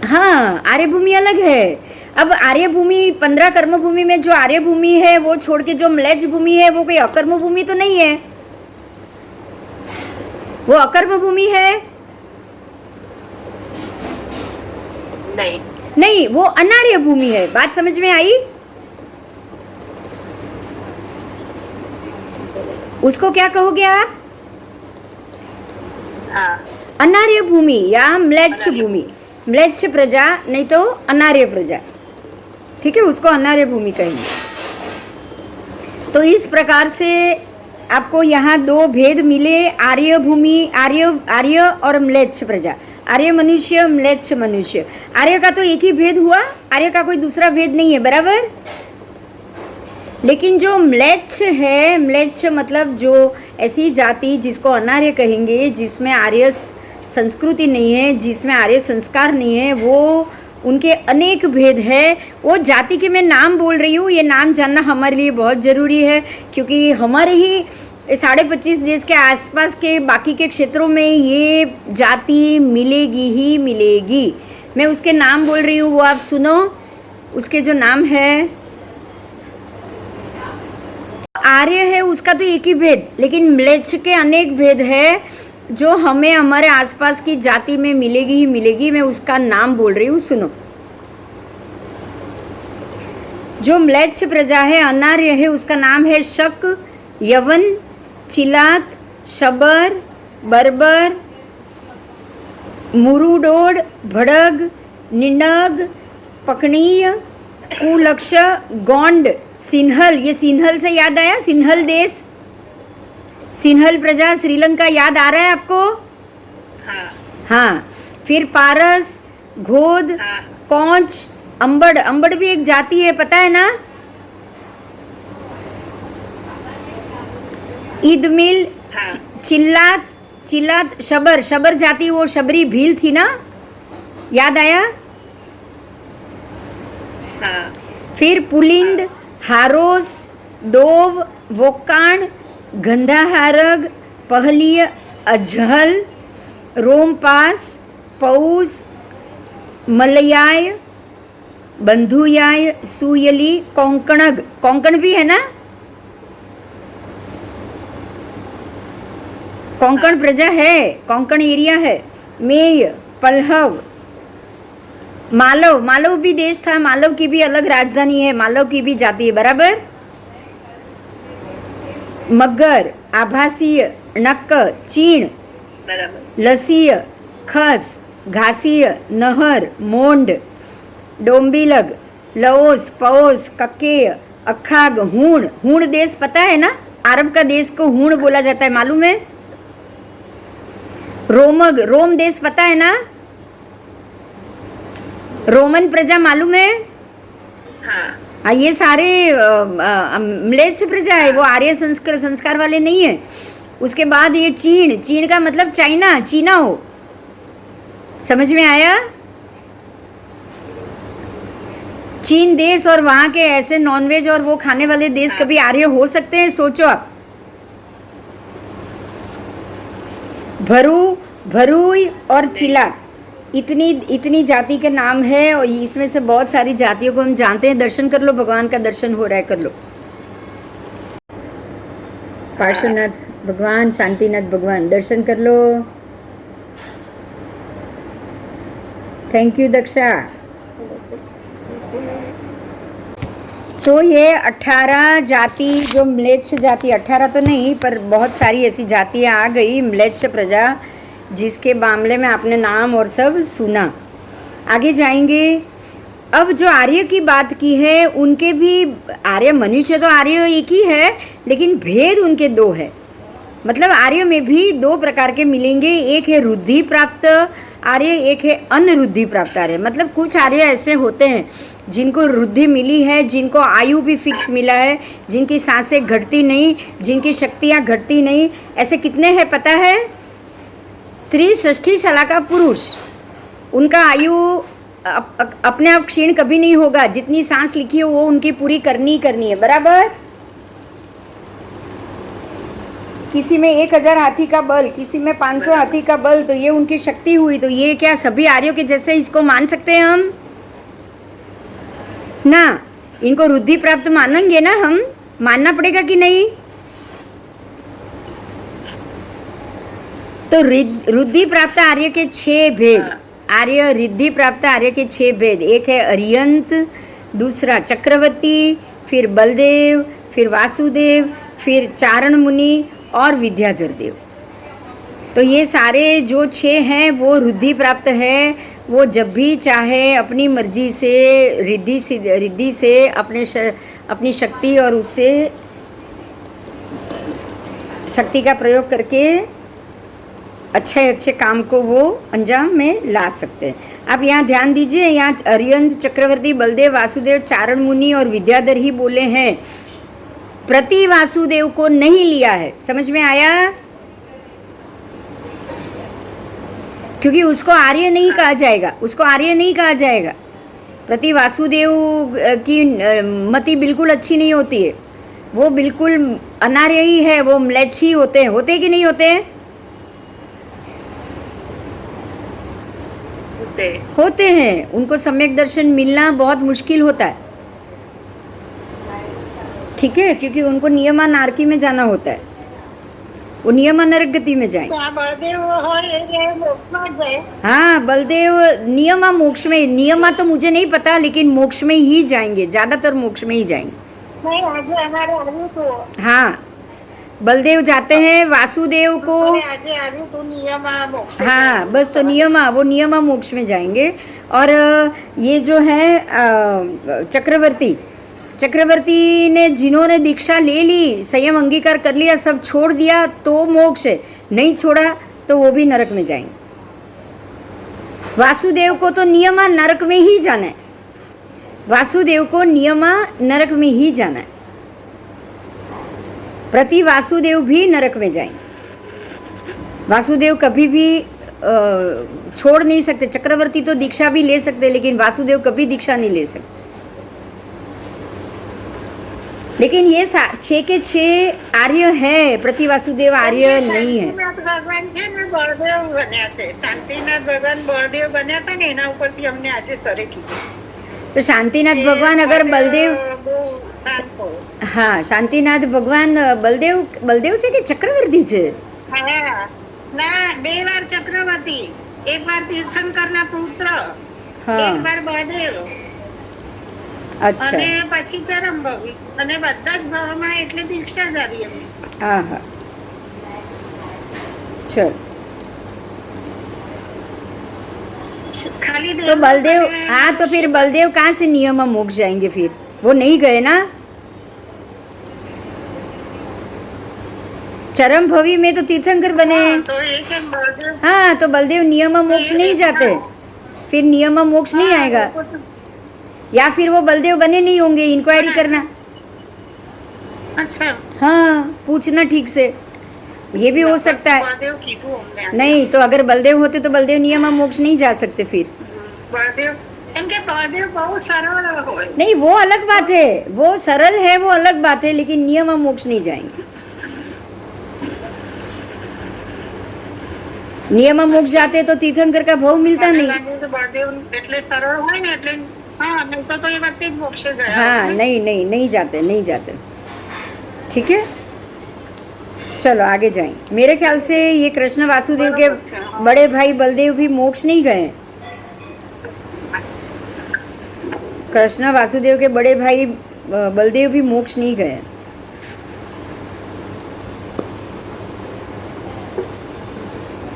हाँ, आर्य भूमि अलग है। अब आर्य भूमि 15 कर्म भूमि में जो आर्य भूमि है वो छोड़ के जो म्लेच्छ भूमि है वो कोई अकर्म भूमि तो नहीं है, वो अकर्म भूमि है। नहीं नहीं, वो अनार्य भूमि है। बात समझ में आई? उसको क्या कहोगे आप? हाँ अनार्य भूमि या म्लेच्छ भूमि। म्लेच्छ प्रजा नहीं तो अनार्य प्रजा। ठीक है, उसको अनार्य भूमि कहेंगे। तो इस प्रकार से आपको यहाँ 2 भेद मिले। आर्य भूमि, आर्य और म्लेच्छ प्रजा। आर्य मनुष्य, म्लेच्छ मनुष्य। आर्य का तो एक ही भेद हुआ, आर्य का कोई दूसरा भेद नहीं है, बराबर। लेकिन जो म्लेच्छ है, म्लेच्छ मतलब जो ऐसी जाति जिसको अनार्य कहेंगे, जिसमें आर्य संस्कृति नहीं है, जिसमें आर्य संस्कार नहीं है, वो उनके अनेक भेद है। वो जाति के मैं नाम बोल रही हूँ, ये नाम जानना हमारे लिए बहुत ज़रूरी है, क्योंकि हमारे ही 25.5 देश के आसपास के बाकी के क्षेत्रों में ये जाति मिलेगी ही मिलेगी। मैं उसके नाम बोल रही हूँ, वो आप सुनो। उसके जो नाम है, आर्य है उसका तो एक ही भेद, लेकिन म्लेच्छ के अनेक भेद है जो हमें हमारे आसपास की जाति में मिलेगी ही मिलेगी। मैं उसका नाम बोल रही हूँ, सुनो। जो म्लेच्छ प्रजा है, अनार्य है, उसका नाम है शक, यवन, चिलात, शबर, बर्बर, मुरुडोड, भड़ग, निंडग, पकड़ीय, कुलक्ष, गोंड, सिन्हल। ये सिन्हल से याद आया, सिन्हल देश, सिन्हल प्रजा, श्रीलंका याद आ रहा है आपको? हाँ हाँ। फिर पारस, घोद, हाँ कौच, अंबड़। अंबड़ भी एक जाति है, पता है ना? ईदमिल, हाँ चिल्लात, चिल्लात, शबर। शबर जाति वो शबरी भील थी ना, याद आया? हाँ फिर पुलिंद, हारोस, डोव, वोकाण, गंधाहारग, पहलिय, अजहल, रोमपास, पौस, मलयाय, बंधुयाय, सुयली, कोंकणग। कोंकण भी है ना, कोंकण प्रजा है, कोंकण एरिया है। मेय, पल्हव, मालव, मालव भी देश था, मालव की भी अलग राजधानी है, मालव की भी जाति है, बराबर। मगर, आभासीय, नक्क, चीण, बराबर। लसीय, खस, घासीय, नहर, मोंड, डोंबिलग, लओस, पओस, कक्केय, अखाग, हूण। हूण देश पता है ना, अरब का देश को हूण बोला जाता है, मालूम है। रोमग, रोम देश पता है ना, रोमन प्रजा मालूम है। हाँ, ये सारे म्लेच्छ प्रजा है, वो आर्य संस्कार वाले नहीं है। उसके बाद ये चीन, चीन का मतलब चाइना, चीना हो, समझ में आया। चीन देश और वहां के ऐसे नॉनवेज और वो खाने वाले देश कभी आर्य हो सकते हैं, सोचो आप। भरू, भरूई और चिलात, इतनी जाति के नाम है, और इसमें से बहुत सारी जातियों को हम जानते हैं। दर्शन कर लो, भगवान का दर्शन हो रहा है, कर लो। पार्श्वनाथ भगवान, शांतिनाथ भगवान, दर्शन कर लो। Thank you Daksha. तो ये 18 जाति, जो म्लेच्छ जाति, 18 तो नहीं पर बहुत सारी ऐसी जातियाँ आ गई, म्लेच्छ प्रजा, जिसके मामले में आपने नाम और सब सुना। आगे जाएंगे। अब जो आर्य की बात की है, उनके भी आर्य, मनुष्य तो आर्य एक ही है, लेकिन भेद उनके दो है। मतलब आर्य में भी दो प्रकार के मिलेंगे, एक है रुद्धि प्राप्त आर्य, एक है अनरुद्धि प्राप्त आर्य। मतलब कुछ आर्य ऐसे होते हैं जिनको रुद्धि मिली है, जिनको आयु भी फिक्स मिला है, जिनकी सांसें घटती नहीं, जिनकी शक्तियाँ घटती नहीं। ऐसे कितने हैं पता है? 63 साल का पुरुष, उनका आयु अपने आप क्षीण कभी नहीं होगा। जितनी सांस लिखी है वो उनकी पूरी करनी ही करनी है, बराबर। किसी में 1000 हाथी का बल, किसी में 500 हाथी का बल, तो ये उनकी शक्ति हुई। तो ये क्या सभी आर्यों के जैसे इसको मान सकते हैं हम? ना, इनको रुद्धि प्राप्त मानेंगे ना हम, मानना पड़ेगा कि नहीं? तो रुद्धि प्राप्त आर्य के 6 भेद, आर्य रिद्धि प्राप्त आर्य के 6 भेद। एक है अरियंत, दूसरा चक्रवर्ती, फिर बलदेव, फिर वासुदेव, फिर चारण मुनि और विद्याधर देव। तो ये सारे जो 6 हैं वो रुद्धि प्राप्त है। वो जब भी चाहे अपनी मर्जी से रिद्धि से अपनी शक्ति और उससे शक्ति का प्रयोग करके अच्छे काम को वो अंजाम में ला सकते हैं। आप यहाँ ध्यान दीजिए, यहाँ अरियंत, चक्रवर्ती, बलदेव, वासुदेव, चारण मुनि और विद्याधर ही बोले हैं। प्रति वासुदेव को नहीं लिया है, समझ में आया? क्योंकि उसको आर्य नहीं कहा जाएगा, उसको आर्य नहीं कहा जाएगा। प्रति वासुदेव की मति बिल्कुल अच्छी नहीं होती है, वो बिल्कुल अनार्य ही है, वो म्लेच्छ ही होते हैं। होते कि नहीं होते? होते हैं। उनको सम्यक दर्शन मिलना बहुत मुश्किल होता है, ठीक है, क्योंकि उनको नियमा नारकी में जाना होता है, वो नियमा नरक गति में जाएंगे। हाँ, बलदेव नियमा मोक्ष में, नियमा तो मुझे नहीं पता, लेकिन मोक्ष में ही जाएंगे, ज्यादातर मोक्ष में ही जाएंगे। हाँ, बलदेव जाते हैं, वासुदेव को हाँ बस, तो नियमा, वो नियमा मोक्ष में जाएंगे। और ये जो है चक्रवर्ती ने, जिन्होंने दीक्षा ले ली, संयम अंगीकार कर लिया, सब छोड़ दिया, तो मोक्ष है। नहीं छोड़ा तो वो भी नरक में जाएंगे। वासुदेव को तो नियमा नरक में ही जाना है, वासुदेव को नियमा नरक में ही जाना है। प्रति वासुदेव भी नरक में जाएंगे। वासुदेव कभी भी छोड़ नहीं सकते। चक्रवर्ती तो दीक्षा भी ले सकते, लेकिन वासुदेव कभी दीक्षा नहीं ले सकते। लेकिन ये 6 के 6 आर्य है, प्रति वासुदेव आर्य नहीं है। ભગવાન છે ને બળદેવ બન્યા છે, શાંતિનાથ ભગવાન બળદેવ બન્યા હતા ને, એના ઉપરથી અમને આજે સરે કીધું। तो शांतिनाथ भगवान अगर बलदेव, हाँ, शांतिनाथ भगवान बलदेव છે કે ચક્રવર્તી છે? ના, 2 વાર ચક્રવર્તી, 1 વાર તીર્થંકરના પુત્ર, હા. એક બાર બળદેવ અચ્છા. અને પછી ચરમભવી અને બધા જ ભાવમાં એટલે દીક્ષાધારી અમે. हाँ हाँ चल ખાલી तो बलदेव અને हाँ तो फिर बलदेव कहाँ से नियम मोक्ष जाएंगे फिर वो नहीं गए ना चरम भवी में तो तीर्थंकर बने हैं તો એ છે ને બળદેવ हाँ तो बलदेव नियम मोक्ष नहीं जाते फिर नियम मोक्ष नहीं आएगा या फिर वो बलदेव बने नहीं होंगे इंक्वायरी करना અચ્છા हाँ पूछना ठीक से ये भी हो सकता है બળદેવ કીધું અમને આજે. नहीं तो अगर बलदेव होते तो बलदेव नियम मोक्ष नहीं जा सकते फिर બળદેવ કેમ કે બળદેવ બહુ સરળ હોય. नहीं वो अलग बात है वो सरल है वो अलग बात है लेकिन नियम मोक्ष नहीं जाएंगे नियम मोक्ष जाते तो तीर्थंकर का भाव मिलता મને नहीं લાગે કે બળદેવ એટલે સરળ હોય ને એટલે હા નહીં તો એ વખતે જ મોક્ષે ગયા हाँ હોત ને. नहीं नहीं नहीं जाते नहीं जाते ठीक है चलो आगे जाएं मेरे ख्याल से ये कृष्ण वासुदेव के बराबर है, हाँ। बड़े भाई बलदेव भी मोक्ष नहीं गए कृष्ण वासुदेव के बड़े भाई बलदेव भी मोक्ष नहीं गए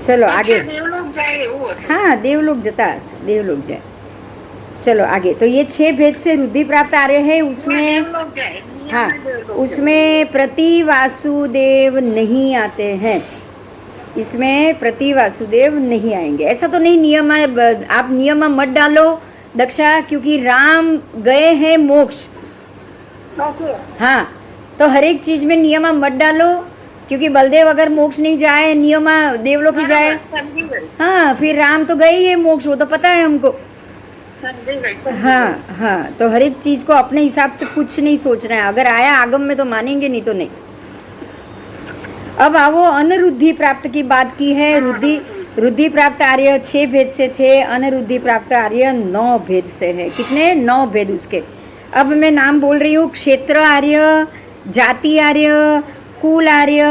चलो आगे દેવલોક જાય એવું હતું. हाँ देवलोक जता हશે, देवलोक जाए चलो आगे तो ये 6 भेद से रुद्धि प्राप्त आ रहे हैं उसमें દેવલોક જાય. हाँ દેવલોક उसमें प्रति वासुदेव नहीं आते हैं इसमें प्रति वासुदेव नहीं आएंगे ऐसा तो नहीं नियम आप नियम मत डालो दक्षा क्योंकि राम गए हैं मोक्ष જાય. ઓકે. हाँ तो हर एक चीज में नियम मत डालो क्योंकि बलदेव अगर मोक्ष नहीं जाए नियम देवलोक ही जाए બરાબર, સમજી ગઈ. हाँ फिर राम तो गए ही है मोक्ष वो तो पता है हमको સમજી ગઈ, સમજી हाँ ગઈ. हाँ तो हर एक चीज को अपने हिसाब से कुछ नहीं सोचना है अगर आया आगम में तो मानेंगे नहीं तो नहीं अब आओ अनरुद्धि प्राप्त की बात की है रुद्धि प्राप्त आर्य 6 भेद से थे अनरुद्धि प्राप्त आर्य 9 भेद से है कितने 9 भेद उसके अब मैं नाम बोल रही हूँ क्षेत्र आर्य जाति आर्य कुल आर्य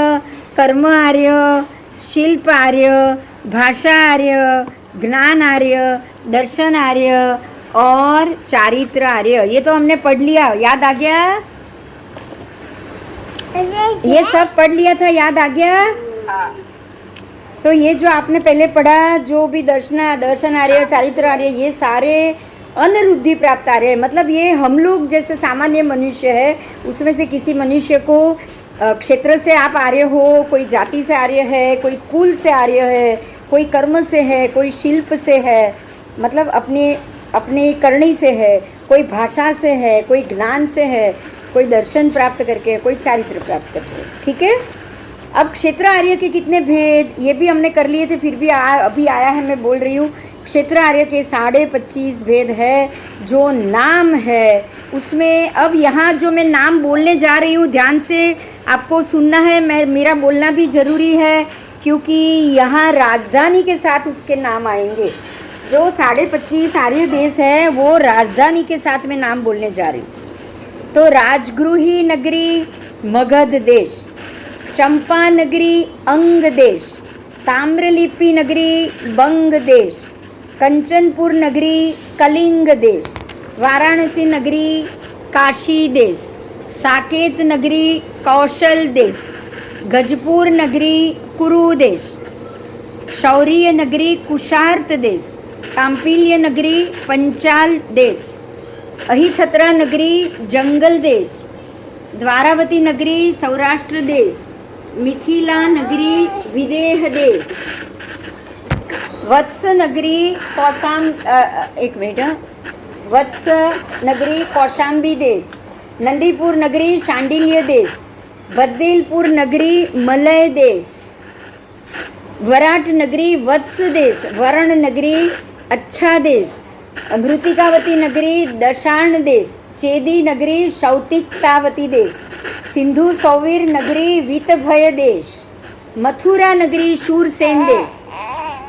कर्म आर्य शिल्प आर्य भाषा आर्य ज्ञान आर्य दर्शन आर्य और चारित्र आर्य ये तो हमने पढ़ लिया याद आ गया ये सब पढ़ लिया था याद आ गया હા. तो ये जो आपने पहले पढ़ा जो भी दर्शन आर्य चारित्र आर्य ये सारे अनरुद्धि प्राप्त आर्य है मतलब ये हम लोग जैसे सामान्य मनुष्य है उसमें से किसी मनुष्य को क्षेत्र से आप आर्य हो कोई जाति से आर्य है कोई कुल से आर्य है कोई कर्म से है कोई शिल्प से है मतलब अपने करणी से है कोई भाषा से है कोई ज्ञान से है कोई दर्शन प्राप्त करके कोई चारित्र प्राप्त करके ठीक है अब क्षेत्र आर्य के कितने भेद ये भी हमने कर लिए थे फिर भी अभी आया है मैं बोल रही हूँ क्षेत्र आर्य के 25.5 भेद है जो नाम है उसमें अब यहाँ जो मैं नाम बोलने जा रही हूँ ध्यान से आपको सुनना है मेरा बोलना भी ज़रूरी है क्योंकि यहाँ राजधानी के साथ उसके नाम आएंगे जो 25.5 आर्य देश है वो राजधानी के साथ मैं नाम बोलने जा रही हूँ तो राजगृही नगरी मगध देश चंपा नगरी अंग देश ताम्रलिपि नगरी बंग देश कंचनपुर नगरी कलिंग देश वाराणसी नगरी काशी देश साकेत नगरी कौशल देश गजपुर नगरी कुरु देश शौर्य नगरी कुशार्त देश कांपिल्य नगरी पंचाल देश अहिछत्रा नगरी जंगल देश द्वारावती नगरी सौराष्ट्र देश मिथिला नगरी विदेह देश वत्स नगरी एक मिनट वत्स नगरी कौशाम्बी देश नंदीपुर नगरी शांडिल्य देश बद्दीलपुर नगरी मलय देश वराट नगरी वत्स देश वर्ण नगरी अच्छा देश अमृतिकावती नगरी दशार्ण देश चेदी नगरी शौतिकतावती देश सिंधु सौवीर नगरी वीतभय देश मथुरा नगरी शूरसेन देश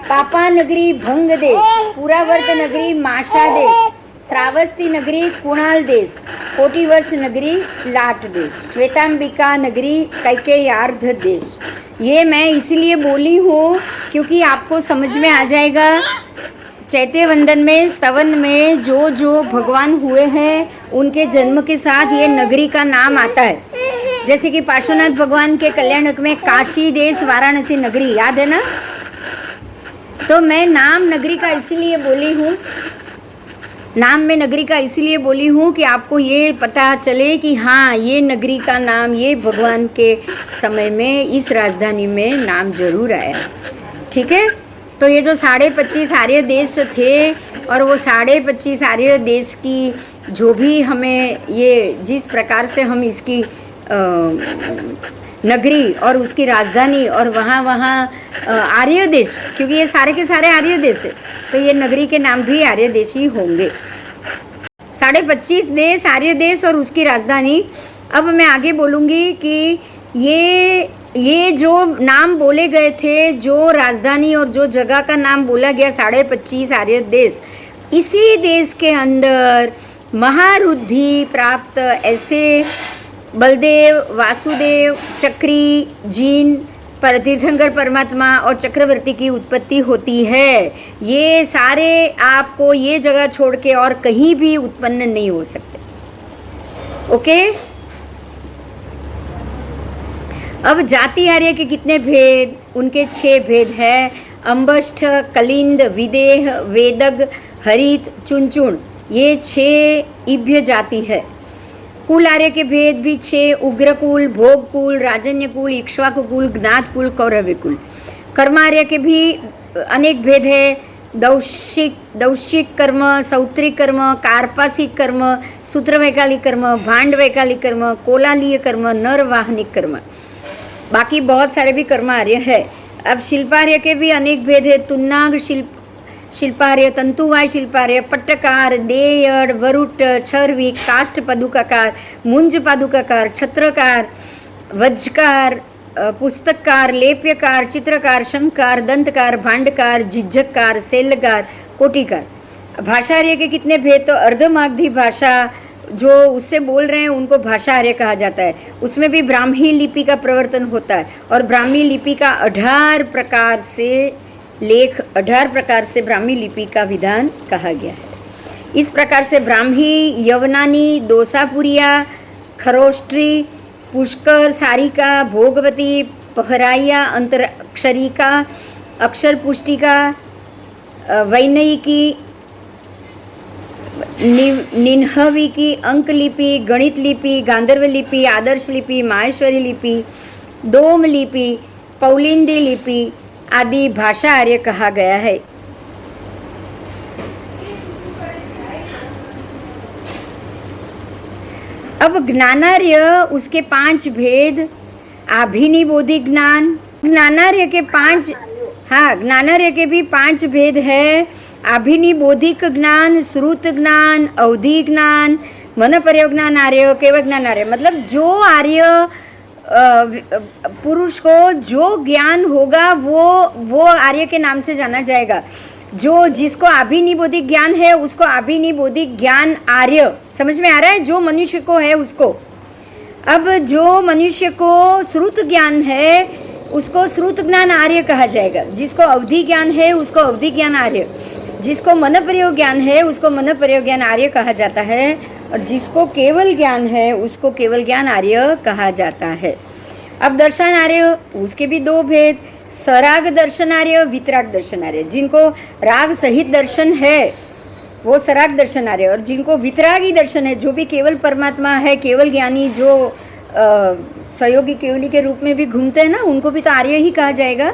पापा नगरी भंग देश पुरावर्त नगरी माशा देश श्रावस्ती नगरी कुणाल देश कोटिवर्ष नगरी लाट देश श्वेतांबिका नगरी कैकेयार्ध देश ये मैं इसलिए बोली हूँ क्योंकि आपको समझ में आ जाएगा चैत्य वंदन में स्तवन में जो जो भगवान हुए हैं उनके जन्म के साथ ये नगरी का नाम आता है। जैसे कि पार्श्वनाथ भगवान के कल्याणक में काशी देश वाराणसी नगरी याद है ना। तो मैं नाम नगरी का इसीलिए बोली हूँ, नाम में नगरी का इसीलिए बोली हूँ कि आपको ये पता चले कि हाँ ये नगरी का नाम ये भगवान के समय में इस राजधानी में नाम जरूर आया। ठीक है। तो ये जो 25.5 आर्य देश थे और वो 25.5 आर्य देश की जो भी हमें ये जिस प्रकार से हम इसकी नगरी और उसकी राजधानी और वहाँ आर्य देश, क्योंकि ये सारे के सारे आर्य देश है तो ये नगरी के नाम भी आर्य देश ही होंगे। 25.5 देश आर्य देश और उसकी राजधानी। अब मैं आगे बोलूँगी कि ये जो नाम बोले गए थे, जो राजधानी और जो जगह का नाम बोला गया 25.5 आर्य देश, इसी देश के अंदर महारुद्धि प्राप्त ऐसे बलदेव, वासुदेव, चक्री, जीन, तीर्थंकर परमात्मा और चक्रवर्ती की उत्पत्ति होती है। ये सारे आपको ये जगह छोड़ के और कहीं भी उत्पन्न नहीं हो सकते। ओके। अब जाति आर्य के कितने भेद? उनके 6 भेद है। अंबष्ठ, कलिंद, विदेह, वेदग, हरित, चुनचुन, ये 6 इभ्य जाति है। कुल आर्य के भेद भी 6, उग्रकुल, भोगकुल, राजन्यकुल, इक्ष्वाकुकुल, ज्ञातकुल, कौरव्यकुल। कर्मार्य के भी अनेक भेद है। दौशिक कर्म, सौत्रिक कर्म, कार्पासिक कर्म, सूत्रवैकालिक कर्म, भांड वैकालिक कर्म, कोलालीय कर्म, नरवाहनिक कर्म, बाकी बहुत सारे भी कर्मार्य है। अब शिल्पार्य के भी अनेक भेद है। तुन्नाग शिल्पार्य, तंतुवाय शिल्पार्य, पट्टकार, देयड़, वरुट, छर्विक, काष्ठ पादुकाकार, मुंज पादुकाकार, छत्रकार, वज्रकार, पुस्तककार, लेप्यकार, चित्रकार, शंखकार, दंतकार, भांडकार, जिज्जककार, सेलकार, कोटिकार। भाषार्य के कितने भेद? तो अर्धमागधी भाषा जो उससे बोल रहे हैं उनको भाषार्य कहा जाता है। उसमें भी ब्राह्मी लिपि का प्रवर्तन होता है और ब्राह्मी लिपि का 18 प्रकार से ब्राह्मी लिपि का विधान कहा गया है। इस प्रकार से ब्राह्मी, यवनानी, दोसापुरिया, खरोष्ट्री, पुष्कर, सारिका, भोगवती, पहराइया, अंतराक्षरिका, अक्षर पुष्टिका, वैनयिकी, निन्हविकी, अंक लिपि, गणित लिपि, गांधर्व लिपि, आदर्श लिपि, माहेश्वरी लिपि, डोम लिपि, पौलिंदी लिपि आदि भाषा आर्य कहा गया है। अब ज्ञानार्य, उसके 5 भेद। आभिनिबोधि ज्ञान, ज्ञानार्य के 5, हाँ ज्ञानार्य के भी 5 भेद है। आभिनिबोधिक ज्ञान, श्रुत ज्ञान, अवधि ज्ञान, मन प्रयोग ज्ञान आर्य, केवल ज्ञान आर्य। मतलब जो आर्य पुरुष को जो ज्ञान होगा वो आर्य के नाम से जाना जाएगा। जो जिसको अभिनिबोधिक ज्ञान है उसको अभिनिबोधिक ज्ञान आर्य, समझ में आ रहा है? जो मनुष्य को है उसको। अब जो मनुष्य को श्रुत ज्ञान है उसको श्रुत ज्ञान आर्य कहा जाएगा। जिसको अवधि ज्ञान है उसको अवधि ज्ञान आर्य, जिसको मन प्रयोग ज्ञान है उसको मन प्रयोग ज्ञान आर्य कहा जाता है, और जिसको केवल ज्ञान है उसको केवल ज्ञान आर्य कहा जाता है। अब दर्शन आर्य, उसके भी 2 भेद। सराग दर्शन आर्य, वितराग दर्शन आर्य। जिनको राग सहित दर्शन है वो सराग दर्शन आर्य, और जिनको वितरागी दर्शन है, जो भी केवल परमात्मा है, केवल ज्ञानी, जो सहयोगी केवली के रूप में भी घूमते हैं ना, उनको भी तो आर्य ही कहा जाएगा,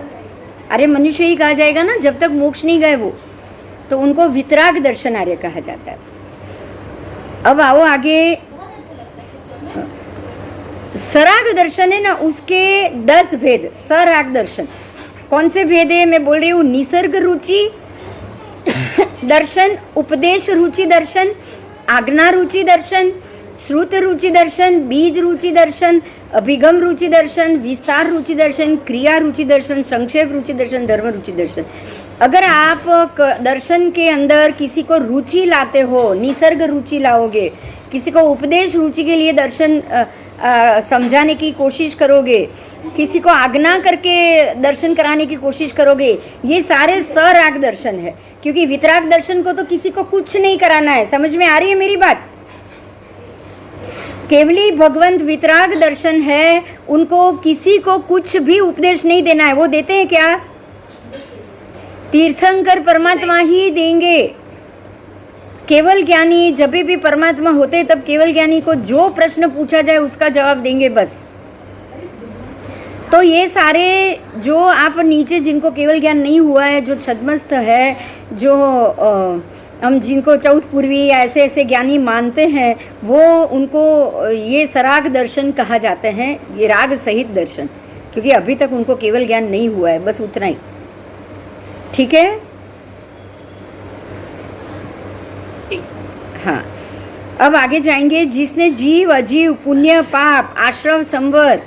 आर्य मनुष्य ही कहा जाएगा ना, जब तक मोक्ष नहीं गए वो, तो उनको वितराग दर्शन आर्य कहा जाता है। अब आओ आगे। सराग दर्शन है ना, उसके 10 भेद। सराग दर्शन कौन से भेद है? मैं बोल रही हूँ निसर्ग रुचि दर्शन, उपदेश रुचि दर्शन, आज्ञा रुचि दर्शन, श्रुत रुचि दर्शन, बीज रुचि दर्शन, अभिगम रुचि दर्शन, विस्तार रुचि दर्शन, क्रिया रुचि दर्शन, संक्षेप रुचि दर्शन, धर्म रुचि दर्शन। अगर आप दर्शन के अंदर किसी को रुचि लाते हो, निसर्ग रुचि लाओगे, किसी को उपदेश रुचि के लिए दर्शन समझाने की कोशिश करोगे, किसी को आज्ञा करके दर्शन कराने की कोशिश करोगे, ये सारे सराग दर्शन है। क्योंकि वितराग दर्शन को तो किसी को कुछ नहीं कराना है। समझ में आ रही है मेरी बात? केवली भगवंत वितराग दर्शन है, उनको किसी को कुछ भी उपदेश नहीं देना है। वो देते हैं क्या? तीर्थंकर परमात्मा ही देंगे। केवल ज्ञानी जब भी परमात्मा होते तब केवल ज्ञानी को जो प्रश्न पूछा जाए उसका जवाब देंगे बस। तो ये सारे जो आप नीचे जिनको केवल ज्ञान नहीं हुआ है, जो छद्मस्थ है, जो हम जिनको चौथ पूर्वी ऐसे ऐसे ज्ञानी मानते हैं, वो उनको ये सराग दर्शन कहा जाते हैं, ये राग सहित दर्शन। क्योंकि अभी तक उनको केवल ज्ञान नहीं हुआ है, बस उतना ही। ठीक है? हाँ, अब आगे जाएंगे। जिसने जीव अजीव पुण्य पाप आश्रव संवर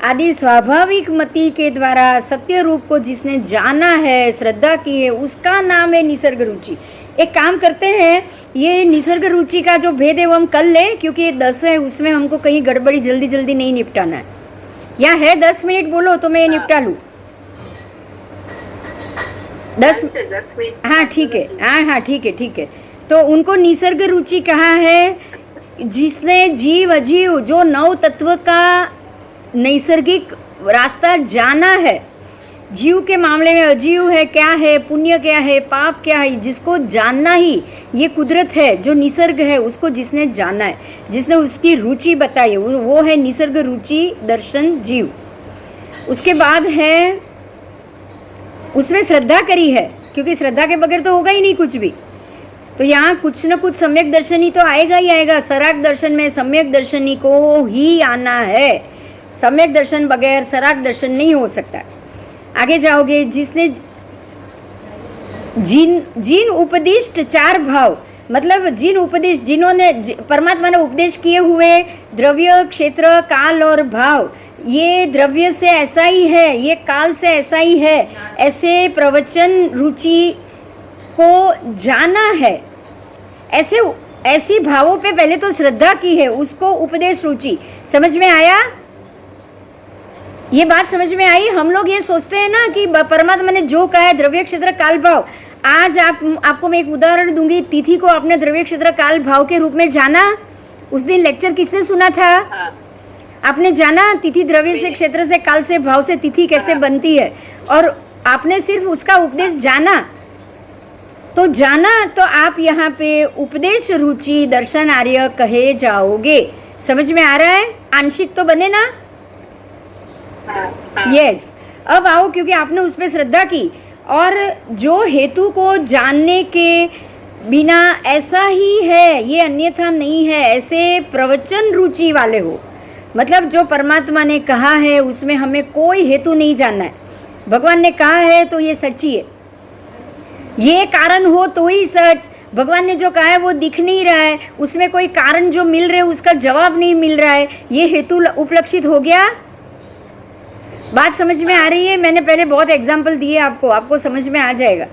आदि स्वाभाविक मति के द्वारा सत्य रूप को जिसने जाना है, श्रद्धा की है, उसका नाम है निसर्ग रुचि। एक काम करते हैं, ये निसर्ग रुचि का जो भेद है वो हम कल ले, क्योंकि ये 10 है, उसमें हमको कहीं गड़बड़ी जल्दी जल्दी नहीं निपटाना है। या है 10 मिनट बोलो तो मैं ये निपटा लूँ। 10 मिनट। हाँ ठीक है, हाँ ठीक है, ठीक है। तो उनको निसर्ग रुचि कहा है जिसने जीव अजीव जो 9 तत्व का नैसर्गिक रास्ता जाना है। जीव के मामले में अजीव है क्या है, पुण्य क्या है, पाप क्या है, जिसको जानना ही ये कुदरत है, जो निसर्ग है उसको जिसने जाना है, जिसने उसकी रुचि बताई, वो है निसर्ग रुचि दर्शन जीव। उसके बाद है उसमें श्रद्धा करी है, क्योंकि श्रद्धा के बगैर तो होगा ही नहीं कुछ भी। तो यहाँ कुछ न कुछ सम्यक दर्शनी तो आएगा ही आएगा। सराग दर्शन में सम्यक दर्शनी को ही आना है, सम्यक दर्शन बगैर सराग दर्शन नहीं हो सकता। आगे जाओगे। जिसने जिन उपदिष्ट 4 भाव, मतलब जिन उपदेश, जिन्होंने परमात्मा ने उपदेश किए हुए द्रव्य क्षेत्र काल और भाव, ये द्रव्य से ऐसा ही है, ये काल से ऐसा ही है, ऐसे प्रवचन रुचि को जाना है। ऐसी भावों पे पहले तो श्रद्धा की है, उसको उपदेश रुचि। समझ में आया? ये बात समझ में आई? हम लोग ये सोचते हैं ना कि परमात्मा ने जो कहा है द्रव्य क्षेत्र काल भाव। आज आपको मैं एक उदाहरण दूंगी। तिथि को आपने द्रव्य क्षेत्र काल भाव के रूप में जाना? उस दिन लेक्चर किसने सुना था? आपने जाना तिथि द्रव्य से क्षेत्र से काल से भाव से तिथि कैसे बनती है, और आपने सिर्फ उसका उपदेश जाना। तो जाना तो आप यहाँ पे उपदेश रुचि दर्शन आर्य कहे जाओगे। समझ में आ रहा है? आंशिक तो बने ना? यस। अब आओ, क्योंकि आपने उस पर श्रद्धा की, और जो हेतु को जानने के बिना ऐसा ही है, ये अन्यथा नहीं है, ऐसे प्रवचन रुचि वाले हो। मतलब जो परमात्मा ने कहा है उसमें हमें कोई हेतु नहीं जानना है। भगवान ने कहा है तो ये सच्ची है, ये कारण हो तो ही सच। भगवान ने जो कहा है वो दिख नहीं रहा है, उसमें कोई कारण जो मिल रहे है उसका जवाब नहीं मिल रहा है, ये हेतु उपलक्षित हो गया। बात समझ में आ रही है? मैंने पहले बहुत एग्जाम्पल दिए आपको समझ में आ जाएगा।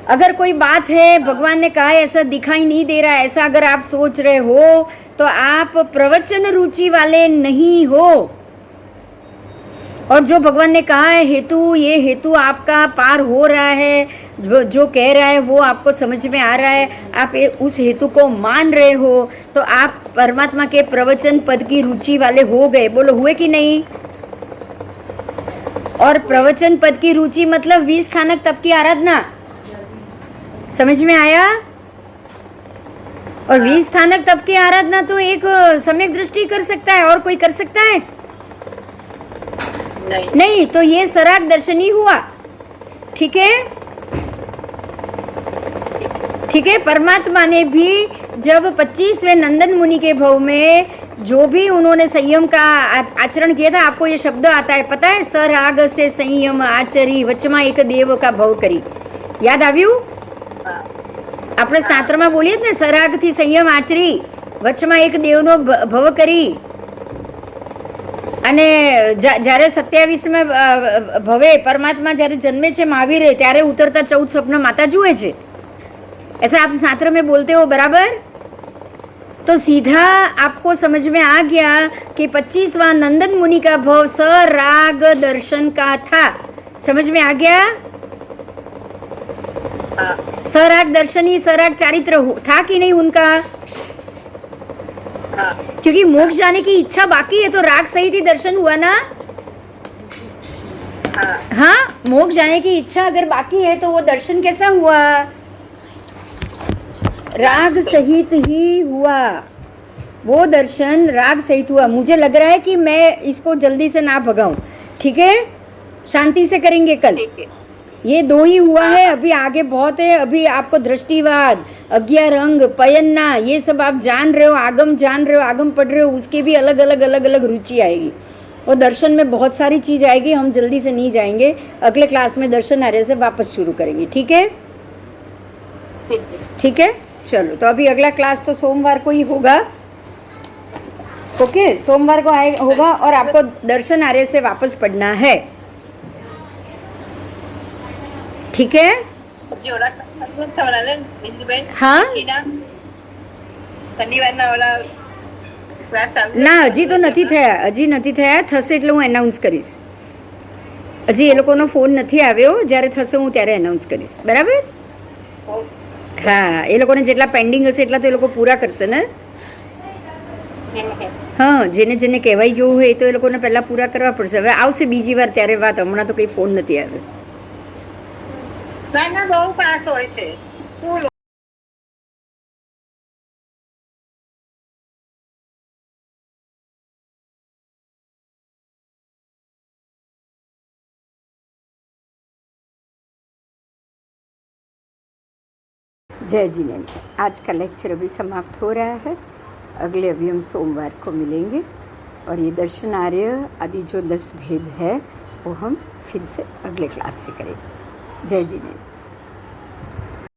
अगर कोई बात है भगवान ने कहा है ऐसा दिखाई नहीं दे रहा है, ऐसा अगर आप सोच रहे हो तो आप प्रवचन रुचि वाले नहीं हो। और जो भगवान ने कहा है हेतु, ये हेतु आपका पार हो रहा है, जो कह रहा है वो आपको समझ में आ रहा है, आप उस हेतु को मान रहे हो, तो आप परमात्मा के प्रवचन पद की रुचि वाले हो गए। बोलो, हुए कि नहीं? और प्रवचन पद की रुचि मतलब 20 स्थानक तप की आराधना। समझ में आया? और 20 स्थानक तप की आराधना तो एक सम्यक दृष्टि कर सकता है, और कोई कर सकता है? नहीं। तो ये सराग दर्शनी हुआ। ठीक है, ठीक है। परमात्मा ने भी जब 25वें नंदन मुनि के भव में जो भी उन्होंने संयम का आचरण किया था, आपको ये शब्द आता है, पता है? सराग से संयम आचरी वचमा एक देव का भव करी। याद આવ્યું? આપણે શાસ્ત્રમાં બોલીએ ને, સરાગથી સંયમ આચરી વચમાં એક દેવનો ભવ કરી। અને જ્યારે 27માં ભવે પરમાત્મા જ્યારે જન્મે છે મહાવીર, ત્યારે ઉતરતા 14 સપના માતા જુએ છે। ऐसा आप शास्त्र में बोलते हो, बराबर? तो सीधा आपको समझ में आ गया कि 25वां नंदन मुनि का भव सराग दर्शन का था। समझ में आ गया? हाँ सराग दर्शन ही सराग चारित्र था कि नहीं उनका? हाँ क्योंकि मोक्ष जाने की इच्छा बाकी है तो राग सहित ही दर्शन हुआ ना। हाँ हाँ, मोक्ष जाने की इच्छा अगर बाकी है तो वो दर्शन कैसा हुआ? राग सहित ही हुआ। वो दर्शन राग सहित हुआ। मुझे लग रहा है कि मैं इसको जल्दी से ना भगाऊं। ठीक है, शांति से करेंगे कल। ठीक है। ये 2 ही हुआ है, अभी आगे बहुत है। अभी आपको दृष्टिवाद, अज्ञार अंग, पयन्ना, ये सब आप जान रहे हो, आगम जान रहे हो, आगम पढ़ रहे हो, उसके भी अलग अलग रुचि आएगी। और दर्शन में बहुत सारी चीज आएगी, हम जल्दी से नहीं जाएंगे। अगले क्लास में दर्शन आर्य से वापस शुरू करेंगे। ठीक है? ठीक है, चलो। तो अभी अगला क्लास तो सोमवार को ही होगा। ओके, सोमवार को होगा और आपको दर्शन आर्य से वापस पढ़ना है। ठीक है? હજી ઓલા થવાના ને બિંદુબેન હા? પછીના શનિવારના ઓલા ક્લાસ આવે ના, હજી તો નથી થયા. હજી નથી થયા. થશે એટલે હું એનાઉન્સ કરીશ. હજી એ લોકોનો ફોન નથી આવ્યો. જ્યારે થશે હું ત્યારે એનાઉન્સ કરીશ. બરાબર? હા, એ લોકોને જેટલા પેન્ડિંગ હશે એટલા તો એ લોકો પૂરા કરશે ને. હા, જેને જેને કહેવાઈ ગયું હોય એ તો એ લોકોને પહેલાં પૂરા કરવા પડશે. હવે આવશે બીજી વાર ત્યારે વાત. હમણાં તો કંઈ ફોન નથી આવ્યો. ના ના બહુ પાસ હોય છે ફૂલ जय जिनेन्द्र। आज का लेक्चर अभी समाप्त हो रहा है। अगले अभी हम सोमवार को मिलेंगे और ये दर्शन आर्य आदि जो 10 भेद है वो हम फिर से अगले क्लास से करेंगे। जय जिनेन्द्र।